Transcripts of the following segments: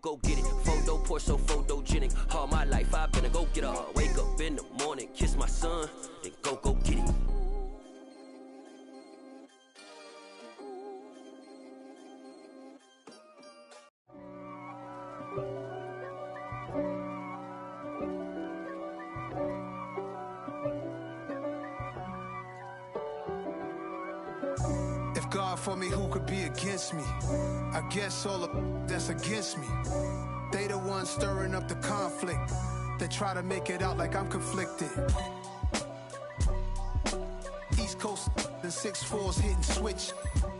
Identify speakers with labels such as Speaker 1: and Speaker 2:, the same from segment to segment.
Speaker 1: go get it. Photo poor, so photogenic. All my life I've been a go-getter. Wake up in the morning, kiss my son, then go get it.
Speaker 2: If God for me, who could be against me? I guess all the that's against me. They the ones stirring up the conflict. They try to make it out like I'm conflicted. East Coast and 6'4's hitting switch.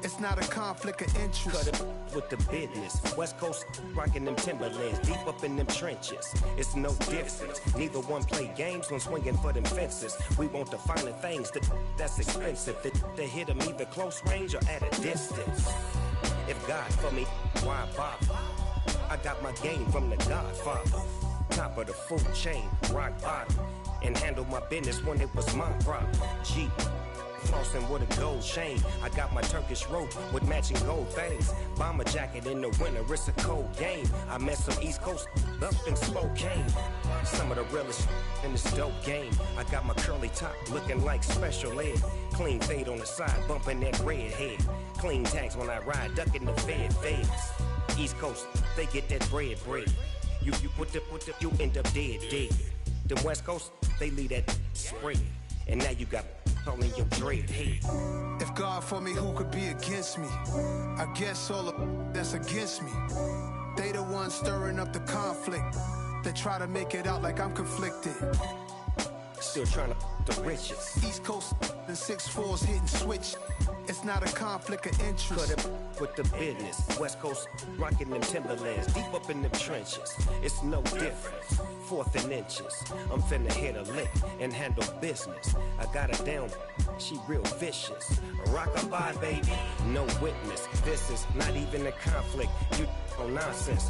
Speaker 2: It's not a conflict of interest.
Speaker 3: Cut it with the business. West Coast rocking them Timberlands, deep up in them trenches. It's no difference. Neither one play games when swinging for them fences. We want the finer things that's expensive. They hit them either close range or at a distance. If God for me, why bother? I got my game from the Godfather. Top of the food chain, rock bottom. And handle my business when it was my problem. G. Flossing with a gold chain. I got my Turkish rope with matching gold things. Bomber jacket in the winter, it's a cold game. I met some East Coast up in Spokane. Some of the realest in this dope game. I got my curly top looking like special ed. Clean fade on the side, bumping that red head. Clean tags when I ride, ducking the feds. East Coast, they get that bread. You put the, you end up dead. Them West Coast, they leave that spread. And now you got in your dread head.
Speaker 2: If God for me, who could be against me? I guess all the that's against me. They the ones stirring up the conflict. They try to make it out like I'm conflicted.
Speaker 3: Still trying to the riches.
Speaker 2: East Coast and 6'4's hitting switch. It's not a conflict of interest.
Speaker 3: Cut it with the business. West Coast rocking them Timberlands, deep up in them trenches. It's no difference. 4th and inches. I'm finna hit a lick and handle business. I got her down, she real vicious. Rock-a-bye, baby, no witness. This is not even a conflict. You on nonsense.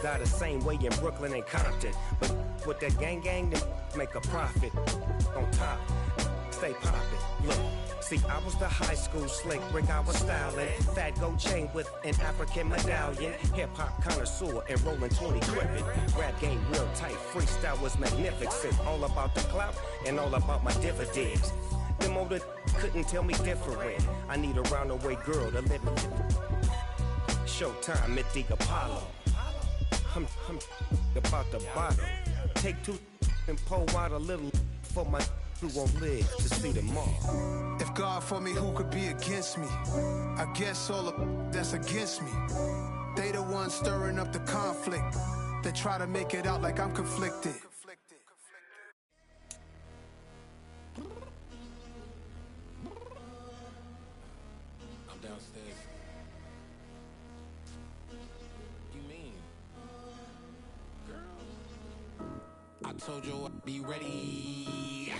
Speaker 3: Got the same way in Brooklyn and Compton. But with that gang, then make a profit. On top, stay poppin'. Look. See, I was the high school slick Rick, I was styling. Fat gold chain with an African medallion. Hip-hop connoisseur and rolling 20 gripping. Rap game real tight, freestyle was magnificent. All about the clout and all about my dividends. Them older couldn't tell me different. I need a roundaway girl to live in. Showtime at the Apollo. I'm about the bottle. Take 2 and pour out a little for my who won't live to see them all.
Speaker 2: If God for me, who could be against me? I guess all the that's against me. They the ones stirring up the conflict. They try to make it out like I'm conflicted.
Speaker 4: I'm downstairs. You mean? Girl, I told you I'd be ready.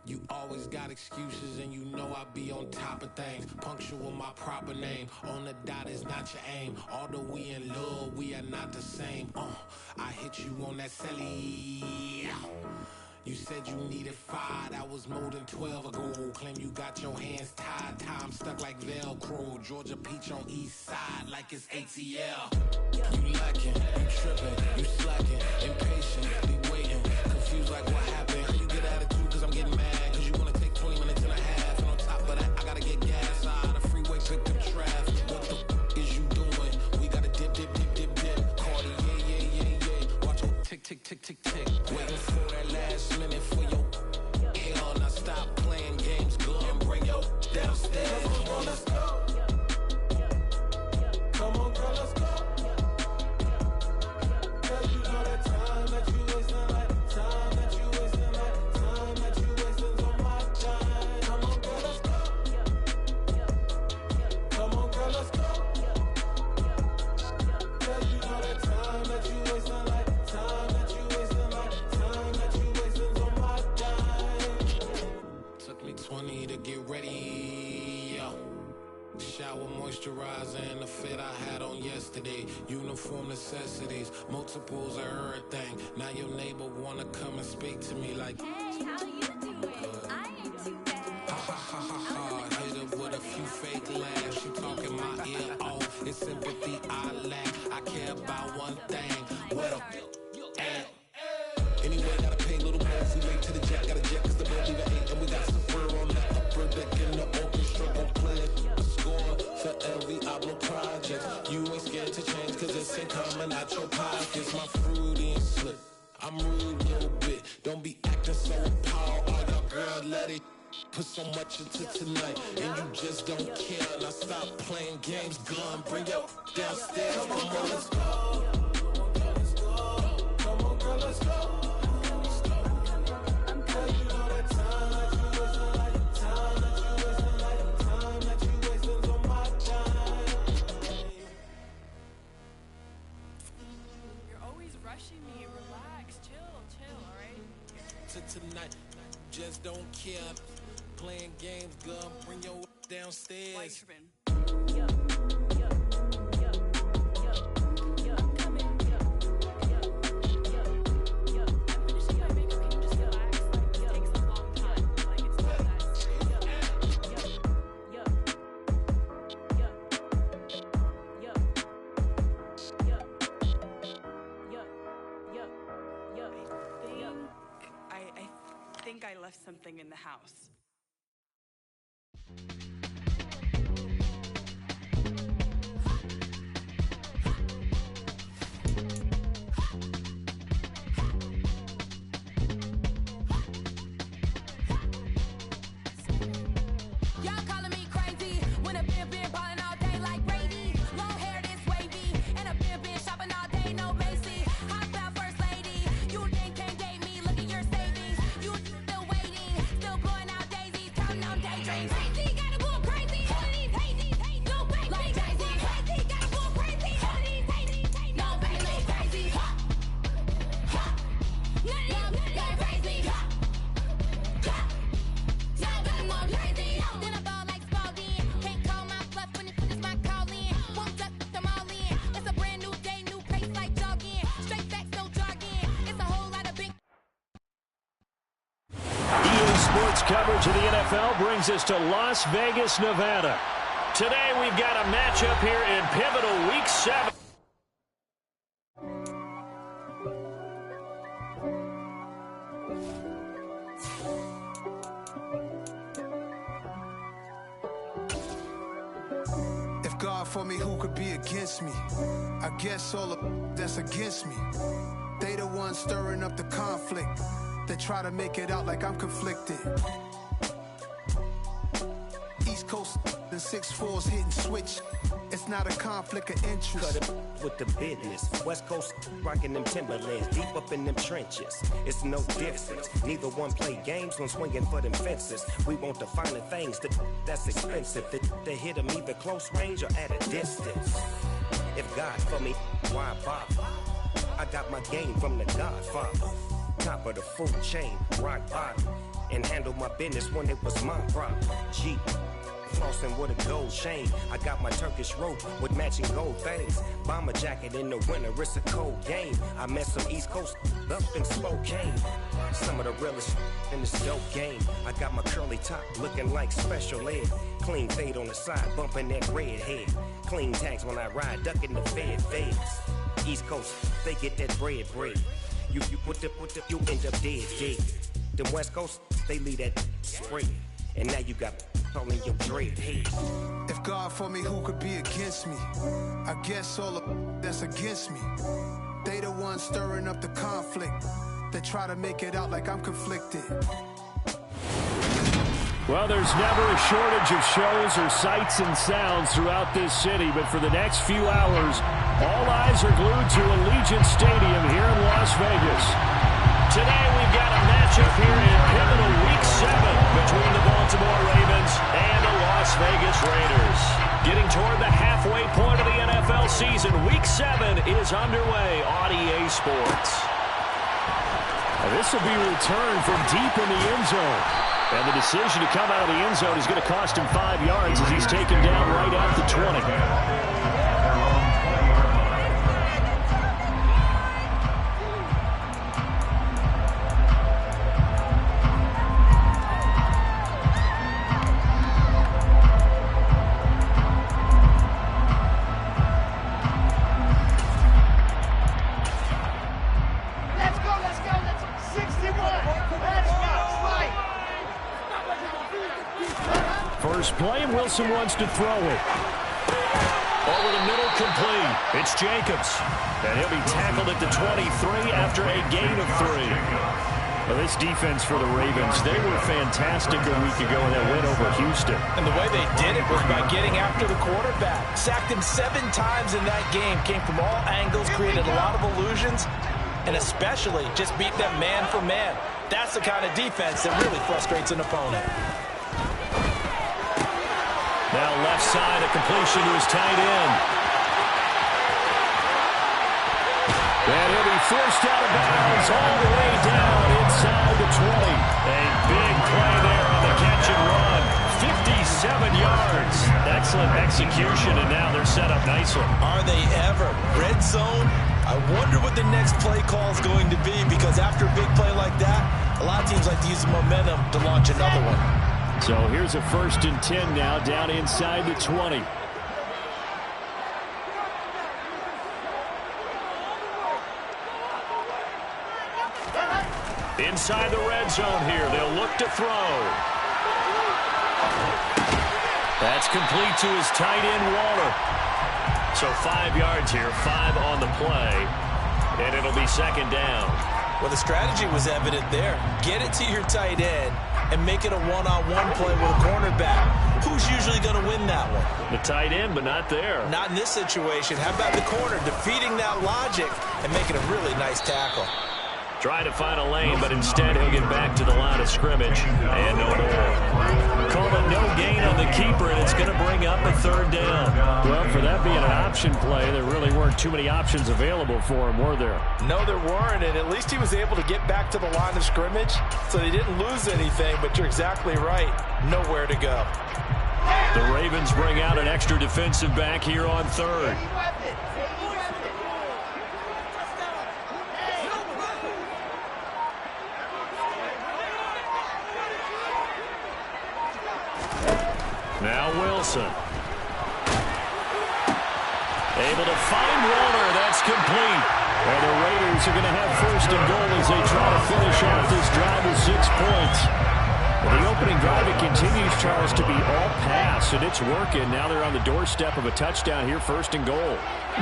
Speaker 4: You always got excuses and you know I be on top of things. Punctual my proper name. On the dot is not your aim. Although we in love, we are not the same. I hit you on that celly. You said you needed 5, that was more than 12 ago. Claim you got your hands tied, time stuck like Velcro. Georgia peach on east side like it's ATL. You lacking, you tripping, you slacking, impatient, be waiting, confused like what happened. How you get attitude cause I'm getting mad, cause you wanna take 20 minutes and a half. And on top of that, I gotta get gas out of the freeway, pick up traffic. What the f is you doing? We gotta dip. Cardi, yeah. Watch it tick, tick. Waiting for that last minute for your hell. Now stop playing games, go and bring your downstairs. Come on, let's go. Come on, girl, let's go. Cause you know that time that you wasting, like time that you wasting, like time that you wasting on my time. Come on, girl, let's go. Come on, girl, let's go. Cause you know that time that you wasting, like time that you wasting, like time that you wasting on my time. Took me 20 to get ready, yo. Shower moisturizer and the fit I had on yesterday. Uniform necessities, multiples of everything. Now your neighbor wanna come and speak to me like,
Speaker 5: hey, how you doing? I ain't too bad.
Speaker 4: Ha. Hit her with a few fake laughs. She talking my ear off. It's sympathy I lack. I care about one thing. coming out your pockets, my fruity and slip. I'm rude a little bit, don't be acting so appalled. All y'all girls let it put so much into tonight, and you just don't care. Now stop playing games, gun, bring your downstairs. Come on, girl, let's go. Come on, girl, let's go. Tonight, just don't care. Playing games, girl, bring your downstairs.
Speaker 6: I left something in the house.
Speaker 7: Y'all calling me crazy when a been ballin' all day like Brady. Long hair this wavy, and a been shopping all day, no Macy. Hot about first lady, you think can't date me? Look at your savings, you still waiting, still blowing out daisies, counting on daydreams. Crazy, gotta go crazy, all of these hazy, no baby. Like Jay-Z, crazy, gotta go crazy, all of these hazy, no baby. Crazy, none of y'all crazy. Then I ball like Spalding. Can't call my bluff when it is my call in. Won't duck them all in. It's a brand new day, new pace like jogging. Straight facts, no jargon. It's a whole lot of big.
Speaker 8: EA Sports coverage of the NFL brings us to Las Vegas, Nevada. Today we've got a matchup here in pivotal Week 7.
Speaker 2: God for me, who could be against me? I guess all of that's against me. They the ones stirring up the conflict. They try to make it out like I'm conflicted. East Coast and 6'4's hitting switch. It's not a conflict of interest.
Speaker 3: Cut it with the business. West Coast rocking them Timberlands, deep up in them trenches. It's no difference. Neither one play games when swinging for them fences. We want the finer things that's expensive. They hit them either close range or at a distance. If God for me, why bother? I got my game from the Godfather. Top of the food chain, rock bottom. And handle my business when it was my problem. G. Flossing with a gold chain. I got my Turkish rope with matching gold things. Bomber jacket in the winter, it's a cold game. I met some East Coast up in Spokane. Some of the realest in this dope game. I got my curly top looking like special ed. Clean fade on the side, bumping that red head. Clean tags when I ride, ducking the feds. East Coast, they get that bread. You end up dead. Them West Coast, they leave that spread. And now you got calling your dread head.
Speaker 2: If God for me, who could be against me? I guess all of that's against me. They the ones stirring up the conflict. They try to make it out like I'm conflicted.
Speaker 8: Well, there's never a shortage of shows or sights and sounds throughout this city, but for the next few hours, all eyes are glued to Allegiant Stadium here in Las Vegas. Today we've got a matchup here in pivotal Week 7 between the Baltimore Ravens and the Las Vegas Raiders. Getting toward the halfway point of the NFL season, Week 7 is underway on EA Sports. This will be returned from deep in the end zone. And the decision to come out of the end zone is going to cost him 5 yards as he's taken down right at the 20. First play, and Wilson wants to throw it. Oh, over the middle, complete. It's Jacobs. And he'll be tackled at the 23 after a gain of 3. Well, this defense for the Ravens, they were fantastic a week ago in that win over Houston.
Speaker 9: And the way they did it was by getting after the quarterback. Sacked him 7 times in that game. Came from all angles, created a lot of illusions, and especially just beat them man for man. That's the kind of defense that really frustrates an opponent.
Speaker 8: Now left side, a completion to his tight end. And he'll be forced out of bounds all the way down inside the 20. A big play there on the catch and run. 57 yards. Excellent execution, and now they're set up nicely.
Speaker 9: Are they ever? Red zone? I wonder what the next play call is going to be, because after a big play like that, a lot of teams like to use the momentum to launch another one.
Speaker 8: So here's a 1st and 10 now, down inside the 20. Inside the red zone here, they'll look to throw. That's complete to his tight end, Waller. So 5 yards here, 5 on the play, and it'll be 2nd down.
Speaker 9: Well, the strategy was evident there. Get it to your tight end and make it a one-on-one play with a cornerback. Who's usually going to win that one?
Speaker 8: The tight end, but not there.
Speaker 9: Not in this situation. How about the corner defeating that logic and making a really nice tackle?
Speaker 8: Trying to find a lane, but instead he'll get back to the line of scrimmage and no more. Call it no gain on the keeper, and it's going to bring up a 3rd down. Well, for that being an option play, there really weren't too many options available for him, were there?
Speaker 9: No, there weren't, and at least he was able to get back to the line of scrimmage, so he didn't lose anything, but you're exactly right. Nowhere to go.
Speaker 8: The Ravens bring out an extra defensive back here on 3rd. Now Wilson. Able to find Waller. That's complete. And the Raiders are going to have 1st and goal as they try to finish off this drive with 6 points. Well, the opening drive, it continues, Charles, to be all pass, and it's working. Now they're on the doorstep of a touchdown here, 1st and goal.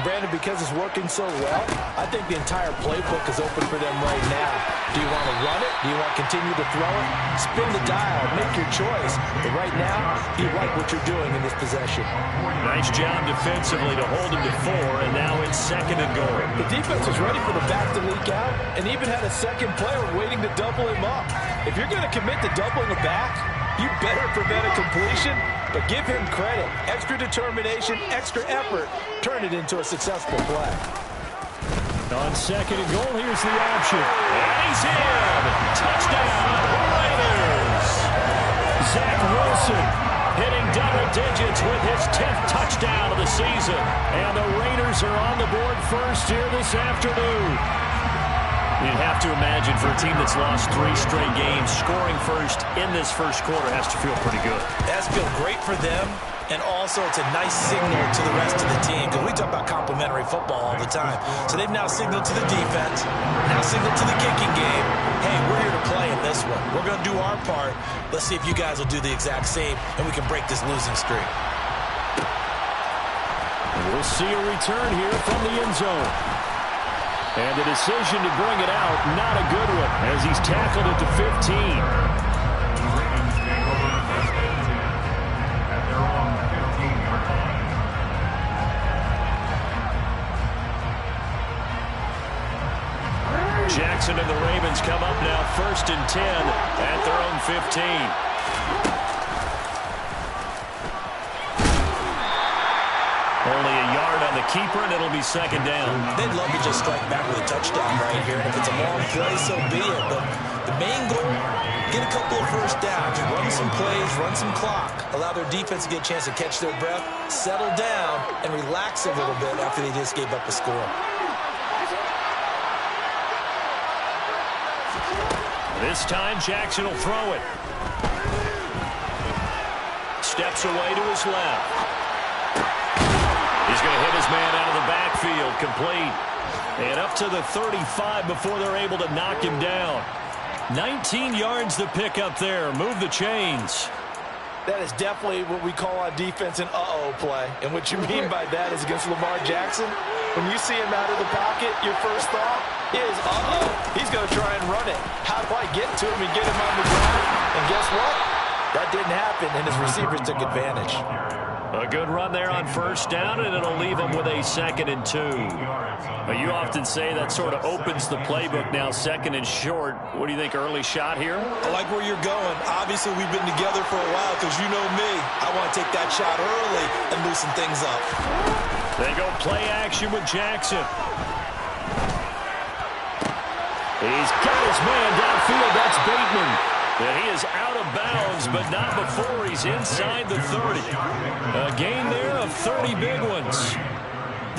Speaker 9: Brandon, because it's working so well, I think the entire playbook is open for them right now. Do you want to run it? Do you want to continue to throw it? Spin the dial. Make your choice. But right now, you like what you're doing in this possession.
Speaker 8: Nice job defensively to hold him to 4, and now it's 2nd and goal.
Speaker 9: The defense was ready for the back to leak out and even had a second player waiting to double him up. If you're going to commit to doubling the back, you better prevent a completion, but give him credit. Extra determination, extra effort, turn it into a successful play.
Speaker 8: On 2nd and goal, here's the option. And he's in! Touchdown, Raiders! Zach Wilson hitting double digits with his 10th touchdown of the season. And the Raiders are on the board first here this afternoon. You'd have to imagine for a team that's lost 3 straight games, scoring first in this first quarter has to feel pretty good.
Speaker 9: It has to feel great for them, and also it's a nice signal to the rest of the team, because we talk about complementary football all the time. So they've now signaled to the defense, now signaled to the kicking game, hey, we're here to play in this one. We're going to do our part. Let's see if you guys will do the exact same, and we can break this losing streak.
Speaker 8: We'll see a return here from the end zone. And the decision to bring it out, not a good one, as he's tackled at the 15. Jackson and the Ravens come up now 1st and 10 at their own 15. Only a yard on the keeper, and it'll be 2nd down.
Speaker 9: They'd love to just strike back with a touchdown right here. And if it's a long play, so be it. But the main goal, get a couple of 1st downs, run some plays, run some clock, allow their defense to get a chance to catch their breath, settle down, and relax a little bit after they just gave up a score.
Speaker 8: This time, Jackson will throw it. Steps away to his left. He's going to hit his man out of the backfield, complete. And up to the 35 before they're able to knock him down. 19 yards to pick up there. Move the chains.
Speaker 9: That is definitely what we call on defense an uh-oh play. And what you mean by that is against Lamar Jackson, when you see him out of the pocket, your first thought is, uh-oh, he's going to try and run it. How do I get to him and get him on the ground? And guess what? That didn't happen, and his receivers took advantage.
Speaker 8: A good run there on first down, and it'll leave them with a 2nd and 2. You often say that sort of opens the playbook now, 2nd and short. What do you think, early shot here?
Speaker 9: I like where you're going. Obviously, we've been together for a while because you know me. I want to take that shot early and loosen things up.
Speaker 8: They go play action with Jackson. He's got his man downfield. That's Bateman. And he is out of bounds, but not before he's inside the 30. A gain there of 30 big ones.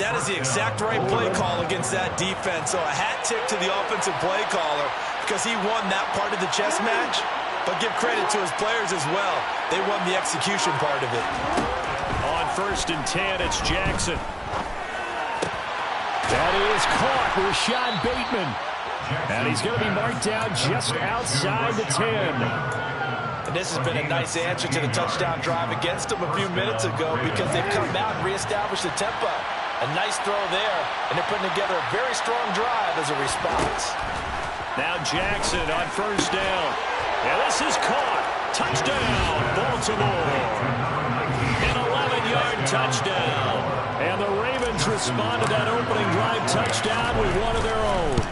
Speaker 9: That is the exact right play call against that defense. So a hat tip to the offensive play caller because he won that part of the chess match. But give credit to his players as well. They won the execution part of it.
Speaker 8: On 1st and 10, it's Jackson. That is caught. Rashad Bateman. And he's going to be marked down just outside the 10.
Speaker 9: And this has been a nice answer to the touchdown drive against them a few minutes ago because they've come out and reestablished the tempo. A nice throw there, and they're putting together a very strong drive as a response.
Speaker 8: Now Jackson on 1st down. And this is caught. Touchdown, Baltimore. An 11-yard touchdown. And the Ravens respond to that opening drive touchdown with one of their own.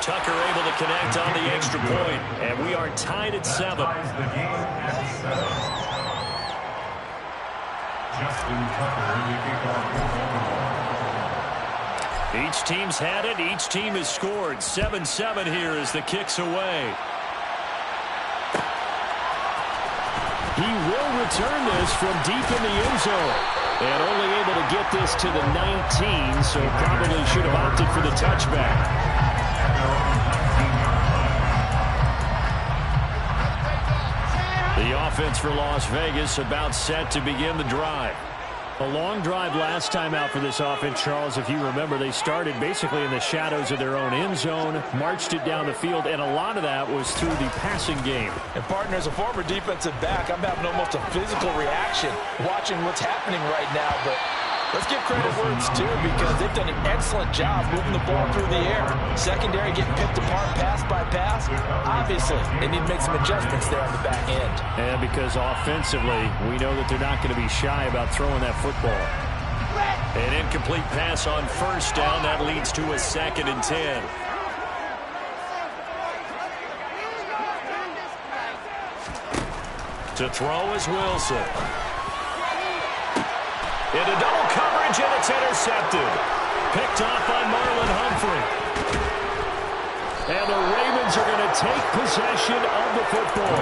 Speaker 8: Tucker able to connect on the extra point, and we are tied at 7. Each team's had it. Each team has scored. 7-7 here as the kick's away. He will return this from deep in the end zone. And only able to get this to the 19, so probably should have opted for the touchback. The offense for Las Vegas about set to begin the drive. A long drive last time out for this offense, Charles. If you remember, they started basically in the shadows of their own end zone, marched it down the field, and a lot of that was through the passing game.
Speaker 9: And, partner, as a former defensive back, I'm having almost a physical reaction watching what's happening right now. But let's give credit where it's due because they've done an excellent job moving the ball through the air. Secondary getting picked apart pass by pass. Obviously, they need to make some adjustments there on the back end.
Speaker 8: And because offensively, we know that they're not going to be shy about throwing that football. An incomplete pass on 1st down. That leads to a 2nd and 10. To throw is Wilson. Into double coverage, and it's intercepted. Picked off by Marlon Humphrey. And the Ravens are going to take possession of the football.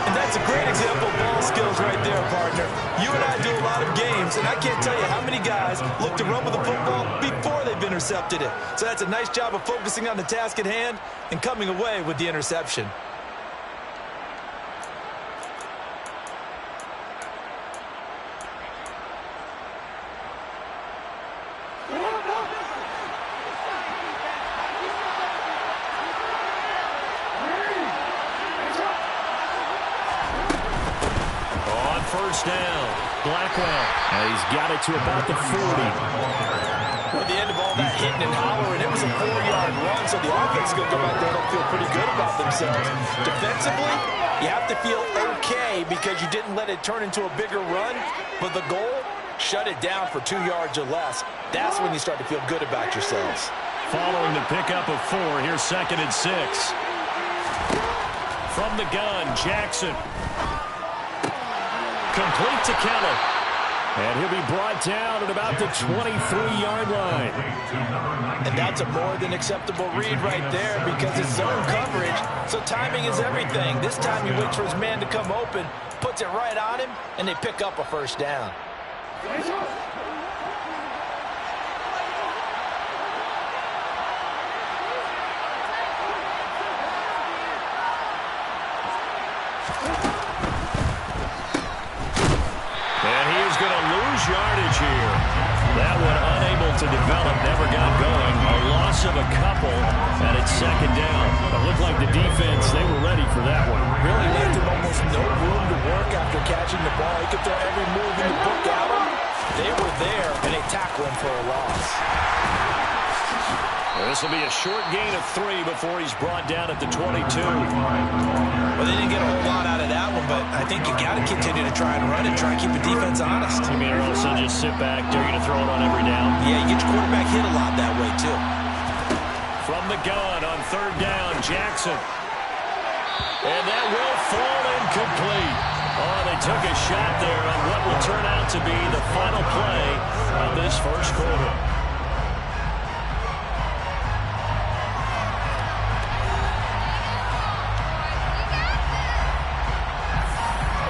Speaker 9: And that's a great example of ball skills right there, partner. You and I do a lot of games, and I can't tell you how many guys look to run with the football before they've intercepted it. So that's a nice job of focusing on the task at hand and coming away with the interception.
Speaker 8: Down. Blackwell. And he's got it to about the 40.
Speaker 9: At the end of all that hitting and hollering, it was a 4-yard run, so the offense is going to come out there and feel pretty good about themselves. Defensively, you have to feel okay because you didn't let it turn into a bigger run, but the goal, shut it down for 2 yards or less. That's when you start to feel good about yourselves.
Speaker 8: Following the pickup of 4, here's 2nd and 6. From the gun, Jackson. Complete to Keller. And he'll be brought down at about the 23-yard line.
Speaker 9: And that's a more than acceptable read right there because it's zone coverage, so timing is everything. This time he waits for his man to come open, puts it right on him, and they pick up a 1st down.
Speaker 8: Yardage here. That one unable to develop, never got going. A loss of a couple, and it's second down. It looked like the defense, they were ready for that one.
Speaker 9: Really left him almost no room to work after catching the ball. He could throw every move in the book at him. They were there, and they tackle him for a loss.
Speaker 8: This will be a short gain of 3 before he's brought down at the 22.
Speaker 9: Well, they didn't get a whole lot out of that one, but I think you got to continue to try and run it, try and keep the defense honest.
Speaker 8: You mean also just sit back, they're going to throw it on every down?
Speaker 9: Yeah, you get your quarterback hit a lot that way, too.
Speaker 8: From the gun on third down, Jackson. And that will fall incomplete. Oh, they took a shot there on what will turn out to be the final play of this first quarter.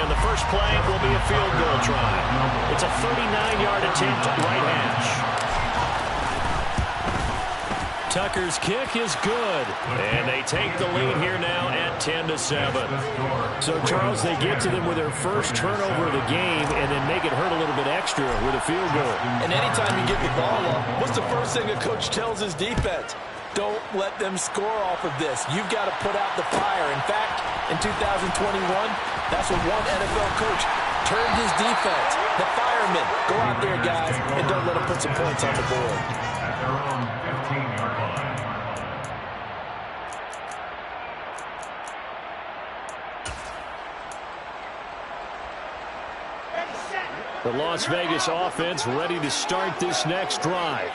Speaker 8: And the first play will be a field goal try. It's a 39-yard attempt right hash. Tucker's kick is good, and they take the lead here now at 10-7. So, Charles, they get to them with their first turnover of the game and then make it hurt a little bit extra with a field goal.
Speaker 9: And anytime you give the ball up, what's the first thing a coach tells his defense? Don't let them score off of this. You've got to put out the fire. In fact, in 2021, that's what one NFL coach turned his defense. The firemen. Go out there, guys, and don't let them put some points on the board.
Speaker 8: The Las Vegas offense ready to start this next drive.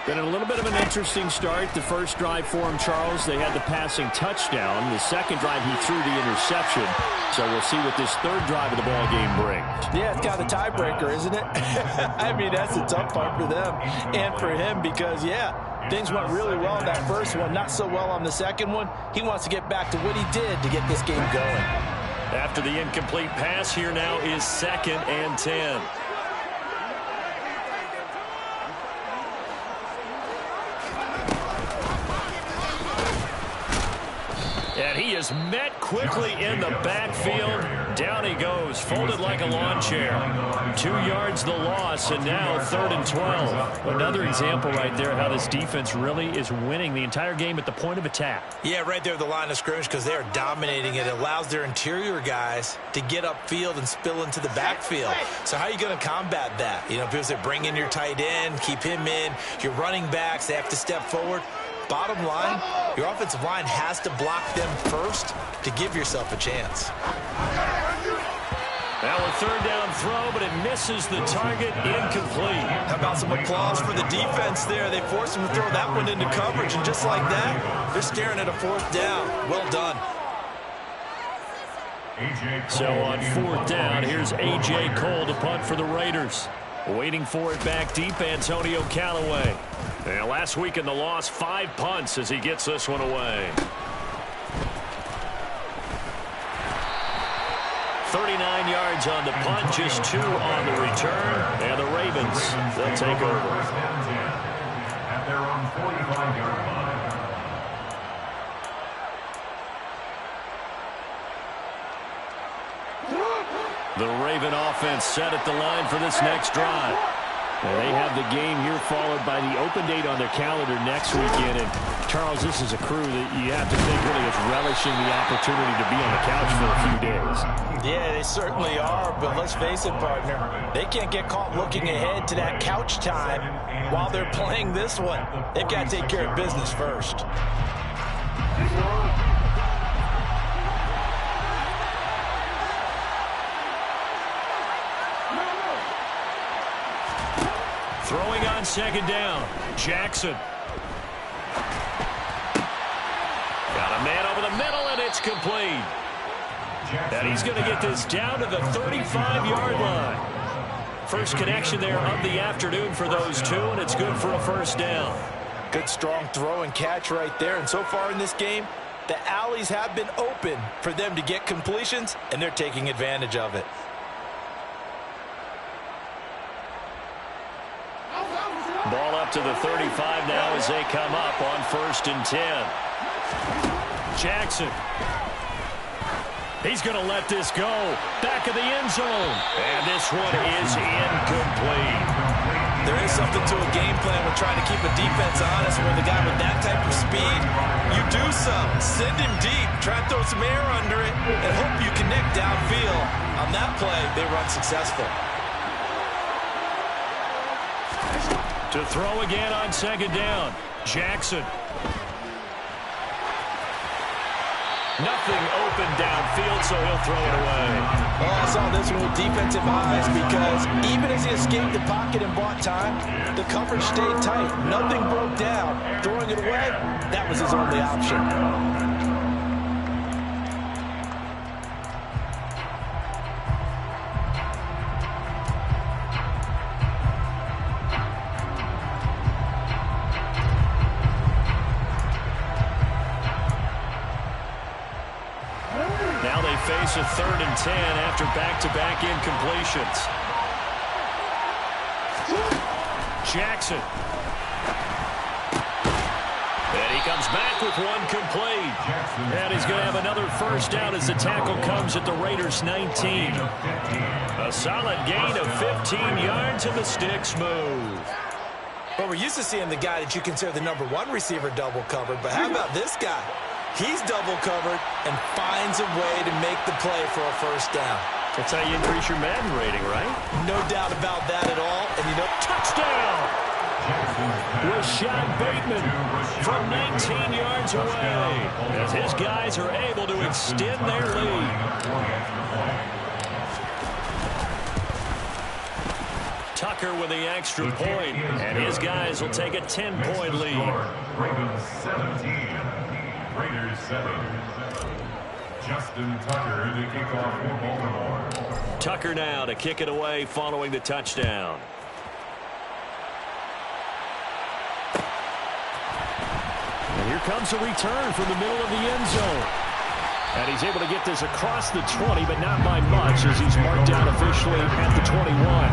Speaker 8: Been a little bit of an interesting start. The first drive for him, Charles, they had the passing touchdown. The second drive, he threw the interception. So we'll see what this third drive of the ball game brings.
Speaker 9: Yeah, it's kind of a tiebreaker, isn't it? I mean, that's the tough part for them and for him because, yeah, things went really well in that first one, not so well on the second one. He wants to get back to what he did to get this game going.
Speaker 8: After the incomplete pass, here now is 2nd and 10. And he is met quickly in the backfield. Down he goes, folded like a lawn chair. 2 yards the loss, and now 3rd and 12. Another example right there how this defense really is winning the entire game at the point of attack.
Speaker 9: Yeah, right there at the line of scrimmage because they are dominating it. It allows their interior guys to get upfield and spill into the backfield. So how are you going to combat that? You know, people say bring in your tight end, keep him in. Your running backs, they have to step forward. Bottom line, your offensive line has to block them first to give yourself a chance.
Speaker 8: Now a third down throw, but it misses the target, incomplete.
Speaker 9: How about some applause for the defense there? They forced him to throw that one into coverage, and just like that, they're staring at a 4th down. Well done.
Speaker 8: So on 4th down, here's A.J. Cole to punt for the Raiders. Waiting for it back deep, Antonio Callaway. And last week in the loss, 5 punts as he gets this one away. 39 yards on the punt, just 2 on the return. And the Ravens, they'll take over.
Speaker 10: At their own 45-yard line.
Speaker 8: The Raven offense set at the line for this next drive. And they have the game here followed by the open date on their calendar next weekend. And, Charles, this is a crew that you have to think really is relishing the opportunity to be on the couch for a few days.
Speaker 9: Yeah, they certainly are, but let's face it, partner. They can't get caught looking ahead to that couch time while they're playing this one. They've got to take care of business first.
Speaker 8: Throwing on 2nd down, Jackson. Got a man over the middle, and it's complete. And he's going to get this down to the 35-yard line. First connection there of the afternoon for those two, and it's good for a 1st down.
Speaker 9: Good, strong throw and catch right there. And so far in this game, the alleys have been open for them to get completions, and they're taking advantage of it.
Speaker 8: Ball up to the 35 now as they come up on 1st and 10. Jackson. He's going to let this go. Back of the end zone. And this one is incomplete.
Speaker 9: There is something to a game plan with trying to keep a defense honest where the guy with that type do something. Send him deep. Try to throw some air under it and hope you connect downfield. On that play, they run successful.
Speaker 8: To throw again on second down. Jackson. Nothing open downfield, so he'll throw it away.
Speaker 9: Oh, I saw this one with defensive eyes because even as he escaped the pocket and bought time, the coverage stayed tight. Nothing broke down. Throwing it away, that was his only option.
Speaker 8: Face a 3rd and 10 after back-to-back incompletions. Jackson. And he comes back with one complete. And he's going to have another first down as the tackle comes at the Raiders' 19. A solid gain of 15 yards and the sticks move.
Speaker 9: Well, we're used to seeing the guy that you consider the #1 receiver double covered, but how about this guy? He's double covered and finds a way to make the play for a first down.
Speaker 8: That's how you increase your Madden rating, right?
Speaker 9: No doubt about that at all. And you know,
Speaker 8: touchdown! Rashad Bateman from 19 yards away as his guys are able to extend their lead. Tucker with the extra point, and his guys will take a 10-point lead.
Speaker 10: Ravens 17. Raiders 7. Justin Tucker to kick off for Baltimore.
Speaker 8: Tucker now to kick it away following the touchdown. And here comes a return from the middle of the end zone. And he's able to get this across the 20, but not by much as he's marked down officially at the 21.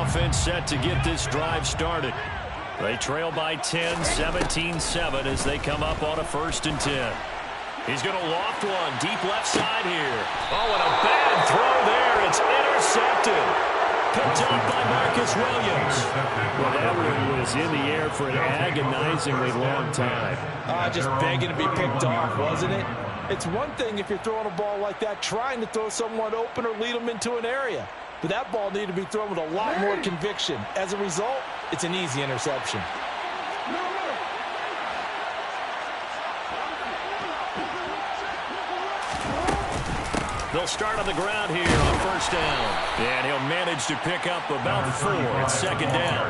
Speaker 8: Offense set to get this drive started. They trail by 10, 17-7 as they come up on a 1st and 10. He's going to loft one deep left side here. Oh, and a bad throw there. It's intercepted. Picked up by Marcus Williams. Well, that one was in the air for an agonizingly long time.
Speaker 9: Just begging to be picked off, wasn't it? It's one thing if you're throwing a ball like that, trying to throw someone open or lead them into an area. But that ball needed to be thrown with a lot more conviction. As a result, it's an easy interception.
Speaker 8: They'll start on the ground here on 1st down. And he'll manage to pick up about 4 at 2nd down.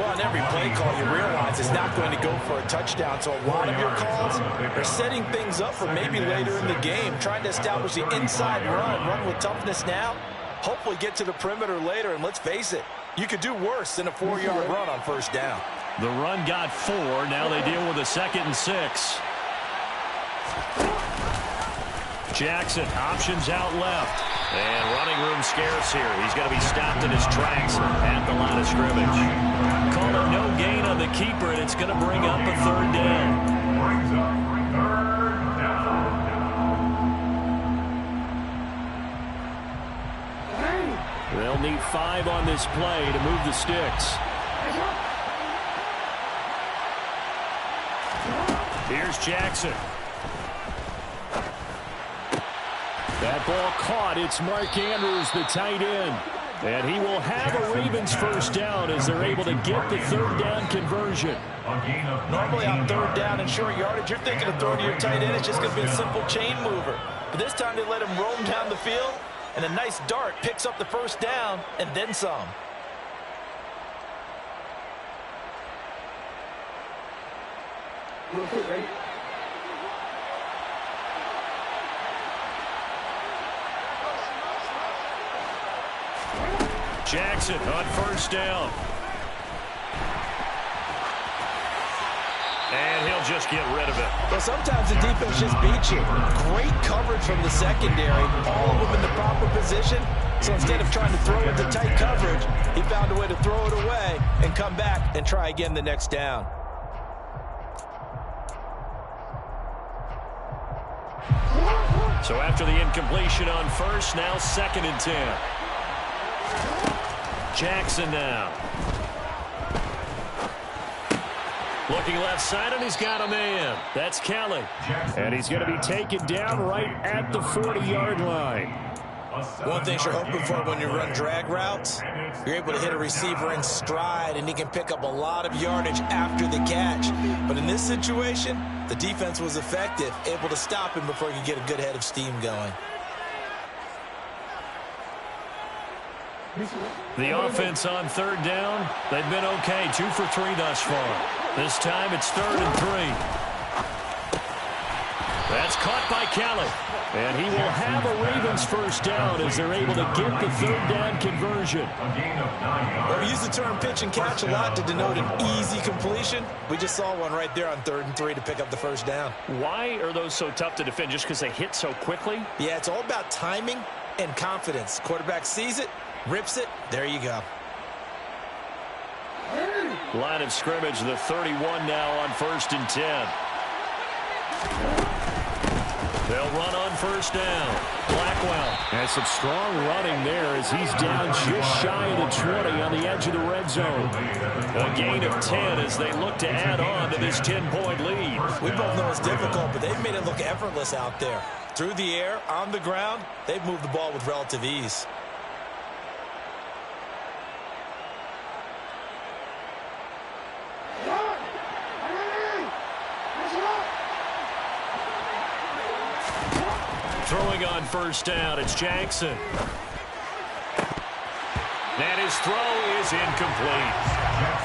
Speaker 9: Well, on every play call, you realize it's not going to go for a touchdown. So a lot of your calls are setting things up for maybe later in the game, trying to establish the inside run with toughness now. Hopefully get to the perimeter later, and let's face it, you could do worse than a 4-yard run on 1st down.
Speaker 8: The run got 4. Now they deal with a 2nd and 6. Jackson options out left. And running room scarce here. He's going to be stopped in his tracks at the line of scrimmage. Call it no gain on the keeper, and it's going to bring up a 3rd down.
Speaker 10: Brings up 3rd down.
Speaker 8: They'll need 5 on this play to move the sticks. Here's Jackson. That ball caught. It's Mark Andrews, the tight end. And he will have a Ravens 1st down as they're able to get the 3rd down conversion.
Speaker 9: Normally on 3rd down and short yardage, you're thinking of throwing to your tight end. It's just going to be a simple chain mover. But this time they let him roam down the field. And a nice dart picks up the 1st down and then some.
Speaker 8: Jackson on 1st down. And he'll just get rid of it.
Speaker 9: Well, sometimes the defense just beats you. Great coverage from the secondary. All of them in the proper position. So instead of trying to throw into tight coverage, he found a way to throw it away and come back and try again the next down.
Speaker 8: So after the incompletion on first, now 2nd and 10. Jackson now. Looking left side, and he's got a man. That's Kelly. And he's going to be taken down right at the 40-yard line.
Speaker 9: One thing you're hoping for when you run drag routes, you're able to hit a receiver in stride, and he can pick up a lot of yardage after the catch. But in this situation, the defense was effective, able to stop him before he could get a good head of steam going.
Speaker 8: The offense on 3rd down, they've been okay, 2 for 3 thus far. This time it's 3rd and 3. That's caught by Kelly. And he will have a Ravens first down as they're able to get the 3rd down conversion.
Speaker 9: Well, we use the term pitch and catch a lot to denote an easy completion. We just saw one right there on 3rd and 3 to pick up the first down.
Speaker 8: Why are those so tough to defend? Just because they hit so quickly?
Speaker 9: Yeah, it's all about timing and confidence. Quarterback sees it, rips it, there you go.
Speaker 8: Line of scrimmage, the 31 now on 1st and 10. They'll run on first down. Blackwell. And some strong running there as he's down just shy of the 20 on the edge of the red zone. A gain of 10 as they look to add on to this 10-point lead.
Speaker 9: We both know it's difficult, but they've made it look effortless out there. Through the air, on the ground, they've moved the ball with relative ease.
Speaker 8: Throwing on first down, it's Jackson. And his throw is incomplete.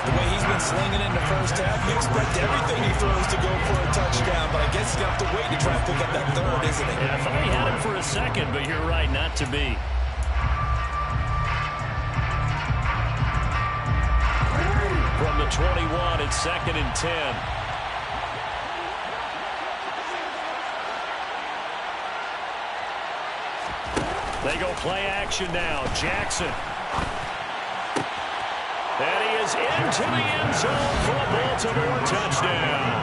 Speaker 9: The way he's been slinging in the first half, you expect everything he throws to go for a touchdown, but I guess he's going to have to wait to try and pick up that 3rd, isn't he?
Speaker 8: Yeah, I thought he had him for a second, but you're right, not to be. From the 21, it's 2nd and 10. They go play action now. Jackson. And he is into the end zone for a Baltimore touchdown.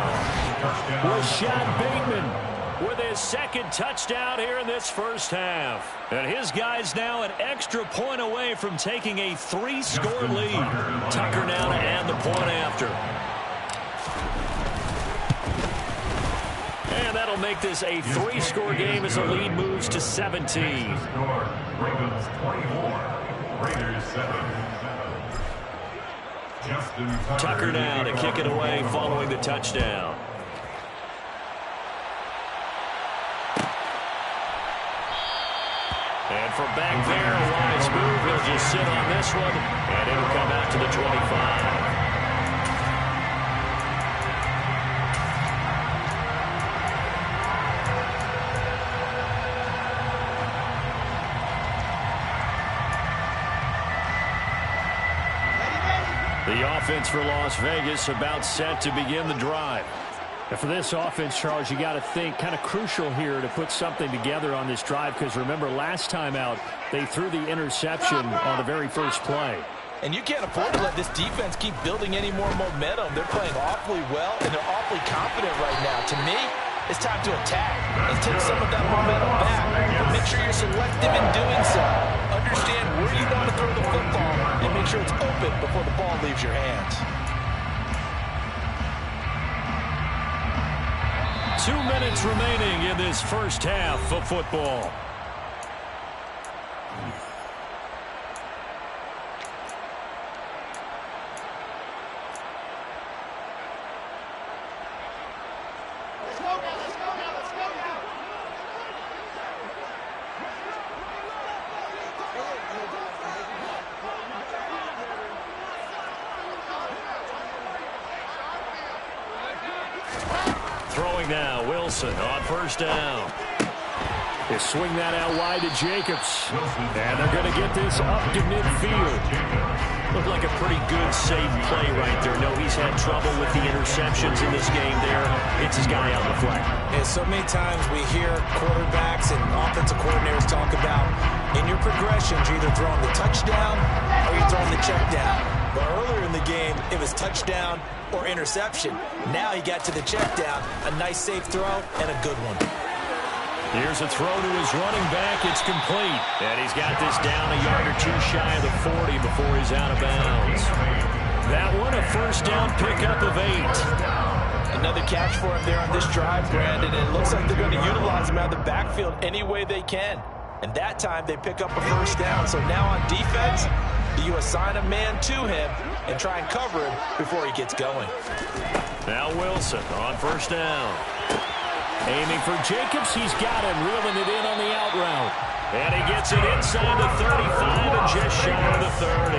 Speaker 8: Rashad Bateman with his 2nd touchdown here in this first half. And his guy's now an extra point away from taking a 3-score lead. Tucker now to add the point after. And that'll make this a 3-score game as the lead moves to 17.
Speaker 10: Ravens 24, Raiders 7.
Speaker 8: Tucker now to kick it away following the touchdown. And from back there, a wise move. He'll just sit on this one, and it'll come out to the 25. The offense for Las Vegas about set to begin the drive. And for this offense, Charles, you got to think kind of crucial here to put something together on this drive, because remember last time out they threw the interception on the very first play.
Speaker 9: And you can't afford to let this defense keep building any more momentum. They're playing awfully well, and they're awfully confident right now. To me, it's time to attack and take some of that momentum back. But make sure you're selective in doing so. Understand where you want to throw the football and make sure it's open before the ball leaves your hands.
Speaker 8: 2 minutes remaining in this first half of football. Throwing now, Wilson on first down. They swing that out wide to Jacobs. And they're going to get this up to midfield. Looked like a pretty good, safe play right there. No, he's had trouble with the interceptions in this game there. It's his guy on the flat.
Speaker 9: And so many times we hear quarterbacks and offensive coordinators talk about in your progressions, you're either throwing the touchdown or you're throwing the check down. But earlier in the game, it was touchdown or interception. Now he got to the check down, a nice safe throw, and a good one.
Speaker 8: Here's a throw to his running back. It's complete. And he's got this down a yard or two shy of the 40 before he's out of bounds. That one a first down pickup of 8.
Speaker 9: Another catch for him there on this drive, Brandon, and it looks like they're going to utilize him out of the backfield any way they can. And that time they pick up a first down. So now on defense, you assign a man to him and try and cover him before he gets going.
Speaker 8: Now Wilson on first down. Aiming for Jacobs. He's got him, reeling it in on the out route. And he gets it inside the 35 and just shy of the 30.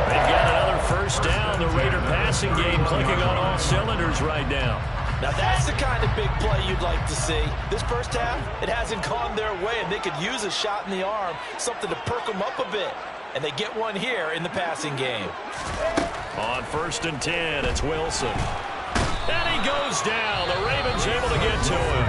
Speaker 8: They've got another first down. The Raider passing game clicking on all cylinders right now.
Speaker 9: Now that's the kind of big play you'd like to see. This first half, it hasn't gone their way, and they could use a shot in the arm, something to perk them up a bit. And they get one here in the passing game.
Speaker 8: On 1st and 10, it's Wilson. And he goes down. The Ravens able to get to him.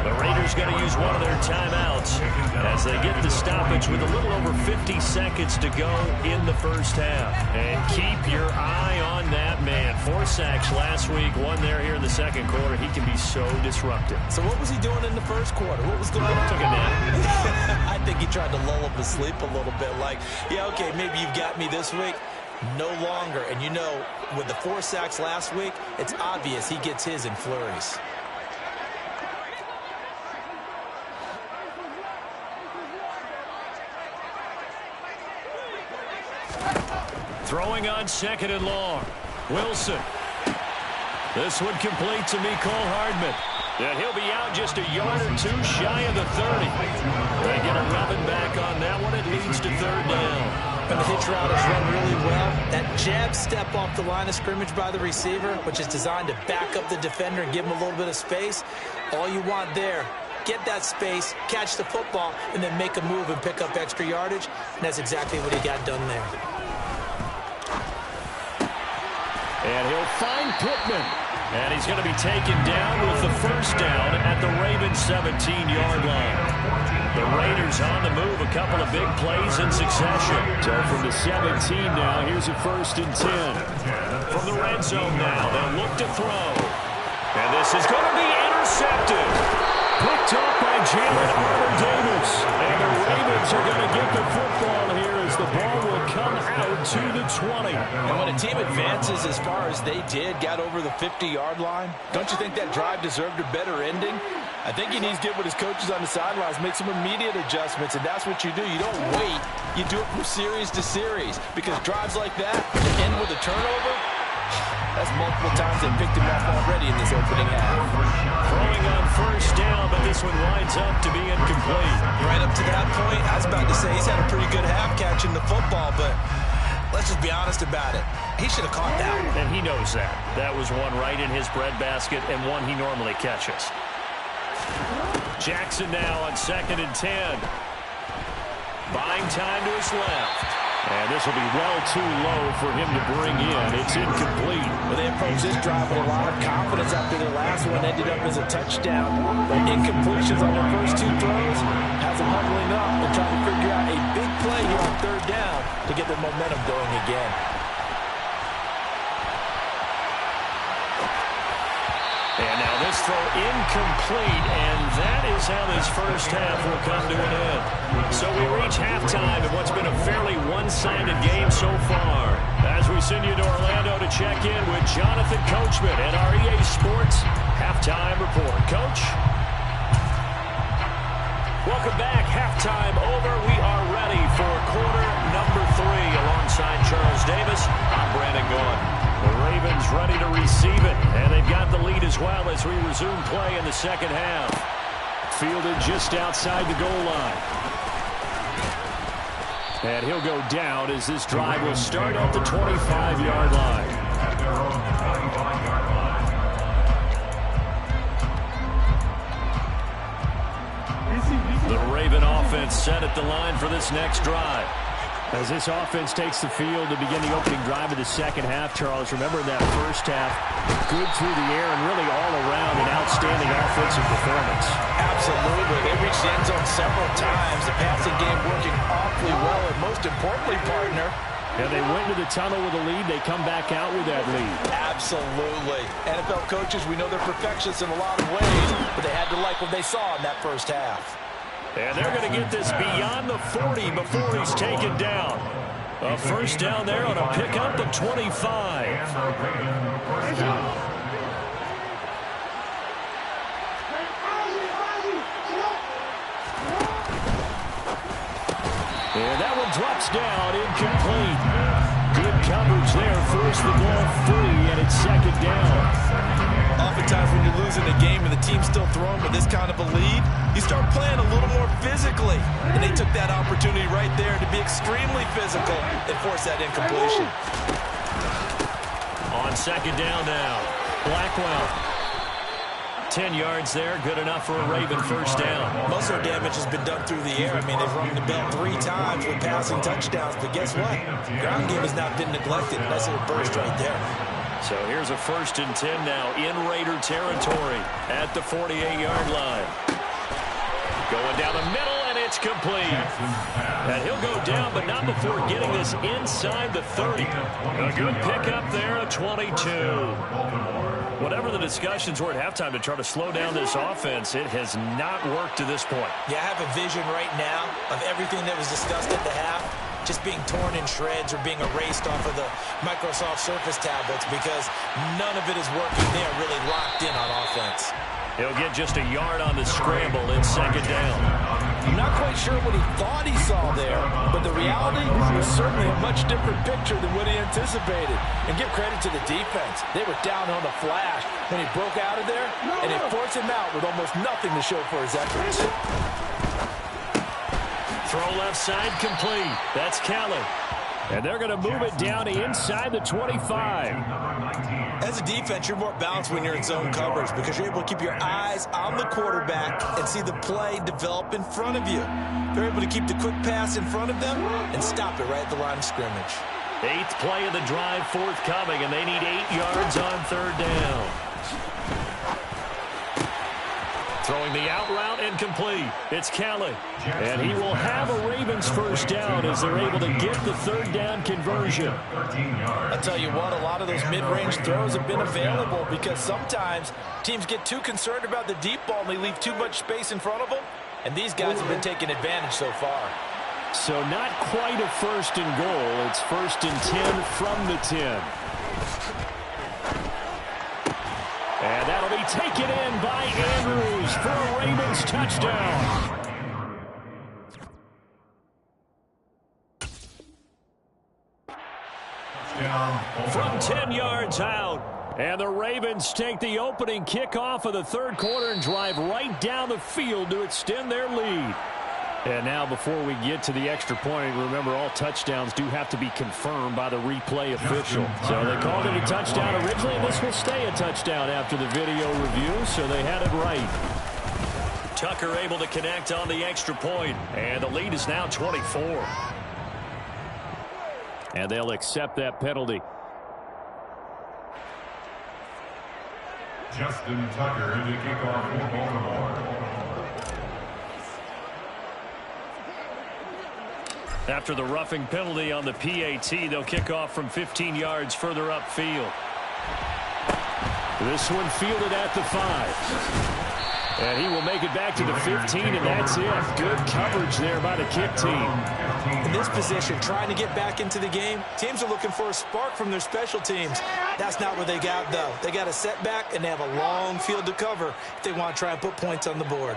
Speaker 8: The Raiders going to use one of their timeouts as they get the stoppage with a little over 50 seconds to go in the first half. And keep your eye on that man. 4 sacks last week, 1 there here in the second quarter. He can be so disruptive.
Speaker 9: So what was he doing in the first quarter? What was going on?
Speaker 8: Took a nap.
Speaker 9: I think he tried to lull him to sleep a little bit. Like, yeah, okay, maybe you've got me this week. No longer. And you know, with the 4 sacks last week, it's obvious he gets his in flurries.
Speaker 8: Throwing on 2nd and long. Wilson. This one complete to Mecole Hardman. And he'll be out just a yard or two shy of the 30. They get a rubbing back on that one. It leads to 3rd down.
Speaker 9: And the hitch route is run really well. That jab step off the line of scrimmage by the receiver, which is designed to back up the defender and give him a little bit of space. All you want there, get that space, catch the football, and then make a move and pick up extra yardage. And that's exactly what he got done there.
Speaker 8: And he'll find Pittman. And he's going to be taken down with the first down at the Ravens' 17-yard line. The Raiders on the move, a couple of big plays in succession. So from the 17 now, here's a 1st and 10. From the red zone now, they'll look to throw. And this is going to be intercepted. Picked up by Jalen Davis. And the Ravens are going to get the football here as the ball will come out to the 20.
Speaker 9: And when a team advances as far as they did, got over the 50-yard line, don't you think that drive deserved a better ending? I think he needs to get with his coaches on the sidelines, make some immediate adjustments, and that's what you do. You don't wait. You do it from series to series, because drives like that end with a turnover, that's multiple times they picked him off already in this opening half.
Speaker 8: Throwing on first down, but this one winds up to be incomplete.
Speaker 9: Right up to that point, I was about to say he's had a pretty good half catching the football, but let's just be honest about it. He should have caught that one.
Speaker 8: And he knows that. That was one right in his breadbasket and one he normally catches. Jackson now on 2nd and 10. Buying time to his left. And this will be well too low for him to bring in. It's incomplete.
Speaker 9: Well, they approached this drive with a lot of confidence after their last one ended up as a touchdown. But incompletions on their first 2 throws has them huddling up and trying to figure out a big play here on 3rd down to get their momentum going again.
Speaker 8: And now this throw incomplete, and that is how this first half will come to an end. So we reach halftime in what's been a fairly one-sided game so far. As we send you to Orlando to check in with Jonathan Coachman at our EA Sports Halftime Report. Coach? Welcome back. Halftime over. We are ready for quarter number 3 alongside Charles Davis. I'm Brandon Gordon. The Ravens ready to receive it, and they've got the lead as well as we resume play in the second half. Fielded just outside the goal line. And he'll go down as this drive will start at the 25-yard line.
Speaker 10: At their own 25-yard line.
Speaker 8: The Raven offense set at the line for this next drive. As this offense takes the field to begin the opening drive of the second half, Charles, remember that first half, good through the air and really all around an outstanding offensive performance.
Speaker 9: Absolutely. They reached the end zone several times. The passing game working awfully well, and most importantly, partner,
Speaker 8: And they went to the tunnel with a lead. They come back out with that lead.
Speaker 9: Absolutely. NFL coaches, we know they're perfectionists in a lot of ways, but they had to like what they saw in that first half.
Speaker 8: And they're going to get this beyond the 40 before he's taken down. A first down there on a pickup of 25. And that one drops down, incomplete. Good coverage there, forced the ball free, and it's second down.
Speaker 9: Oftentimes when you're losing a game and the team's still throwing with this kind of a lead, you start playing a little more physically. And they took that opportunity right there to be extremely physical and force that incompletion.
Speaker 8: On second down now, Blackwell. 10 yards there, good enough for a Raven first down.
Speaker 9: Most of their damage has been done through the air. I mean, they've rung the bell 3 times with passing touchdowns, but guess what? Ground game has not been neglected. Nice little burst right there.
Speaker 8: So here's a 1st and 10 now in Raider territory at the 48-yard line. Going down the middle, and it's complete. And he'll go down, but not before getting this inside the 30. A good pickup there, a 22. Whatever the discussions were at halftime to try to slow down this offense, it has not worked to this point.
Speaker 9: Yeah, I have a vision right now of everything that was discussed at the half just being torn in shreds or being erased off of the Microsoft Surface tablets because none of it is working. They are really locked in on offense.
Speaker 8: He'll get just a yard on the scramble in second down.
Speaker 9: I'm not quite sure what he thought he saw there, but the reality was certainly a much different picture than what he anticipated. And give credit to the defense. They were down on the flash when he broke out of there, and they forced him out with almost nothing to show for his efforts.
Speaker 8: Throw left side complete. That's Kelly. And they're going to move it down to inside the 25.
Speaker 9: As a defense, you're more balanced when you're in zone coverage because you're able to keep your eyes on the quarterback and see the play develop in front of you. They're able to keep the quick pass in front of them and stop it right at the line of scrimmage.
Speaker 8: 8th play of the drive forthcoming, and they need 8 yards on third down. Throwing the out route incomplete. It's Kelly. And he will have a Ravens first down as they're able to get the third down conversion.
Speaker 9: I'll tell you what, a lot of those mid-range throws have been available because sometimes teams get too concerned about the deep ball and they leave too much space in front of them. And these guys have been taking advantage so far.
Speaker 8: So not quite a 1st and goal. It's 1st and 10 from the 10. And that'll be taken in by Andrews for a Ravens touchdown. From 10 yards out. And the Ravens take the opening kickoff of the third quarter and drive right down the field to extend their lead. And now before we get to the extra point, remember all touchdowns do have to be confirmed by the replay official. So they called it a touchdown originally, and this will stay a touchdown after the video review, so they had it right. Tucker able to connect on the extra point, and the lead is now 24. And they'll accept that penalty.
Speaker 10: Justin Tucker in the kickoff for Baltimore.
Speaker 8: After the roughing penalty on the PAT, they'll kick off from 15 yards further upfield. This one fielded at the 5. And he will make it back to the 15, and that's it. Good coverage there by the kick team.
Speaker 9: In this position, trying to get back into the game, teams are looking for a spark from their special teams. That's not what they got, though. They got a setback, and they have a long field to cover if they want to try and put points on the board.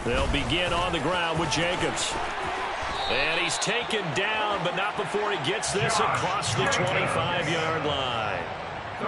Speaker 8: They'll begin on the ground with Jacobs. And he's taken down, but not before he gets this across the 25-yard line.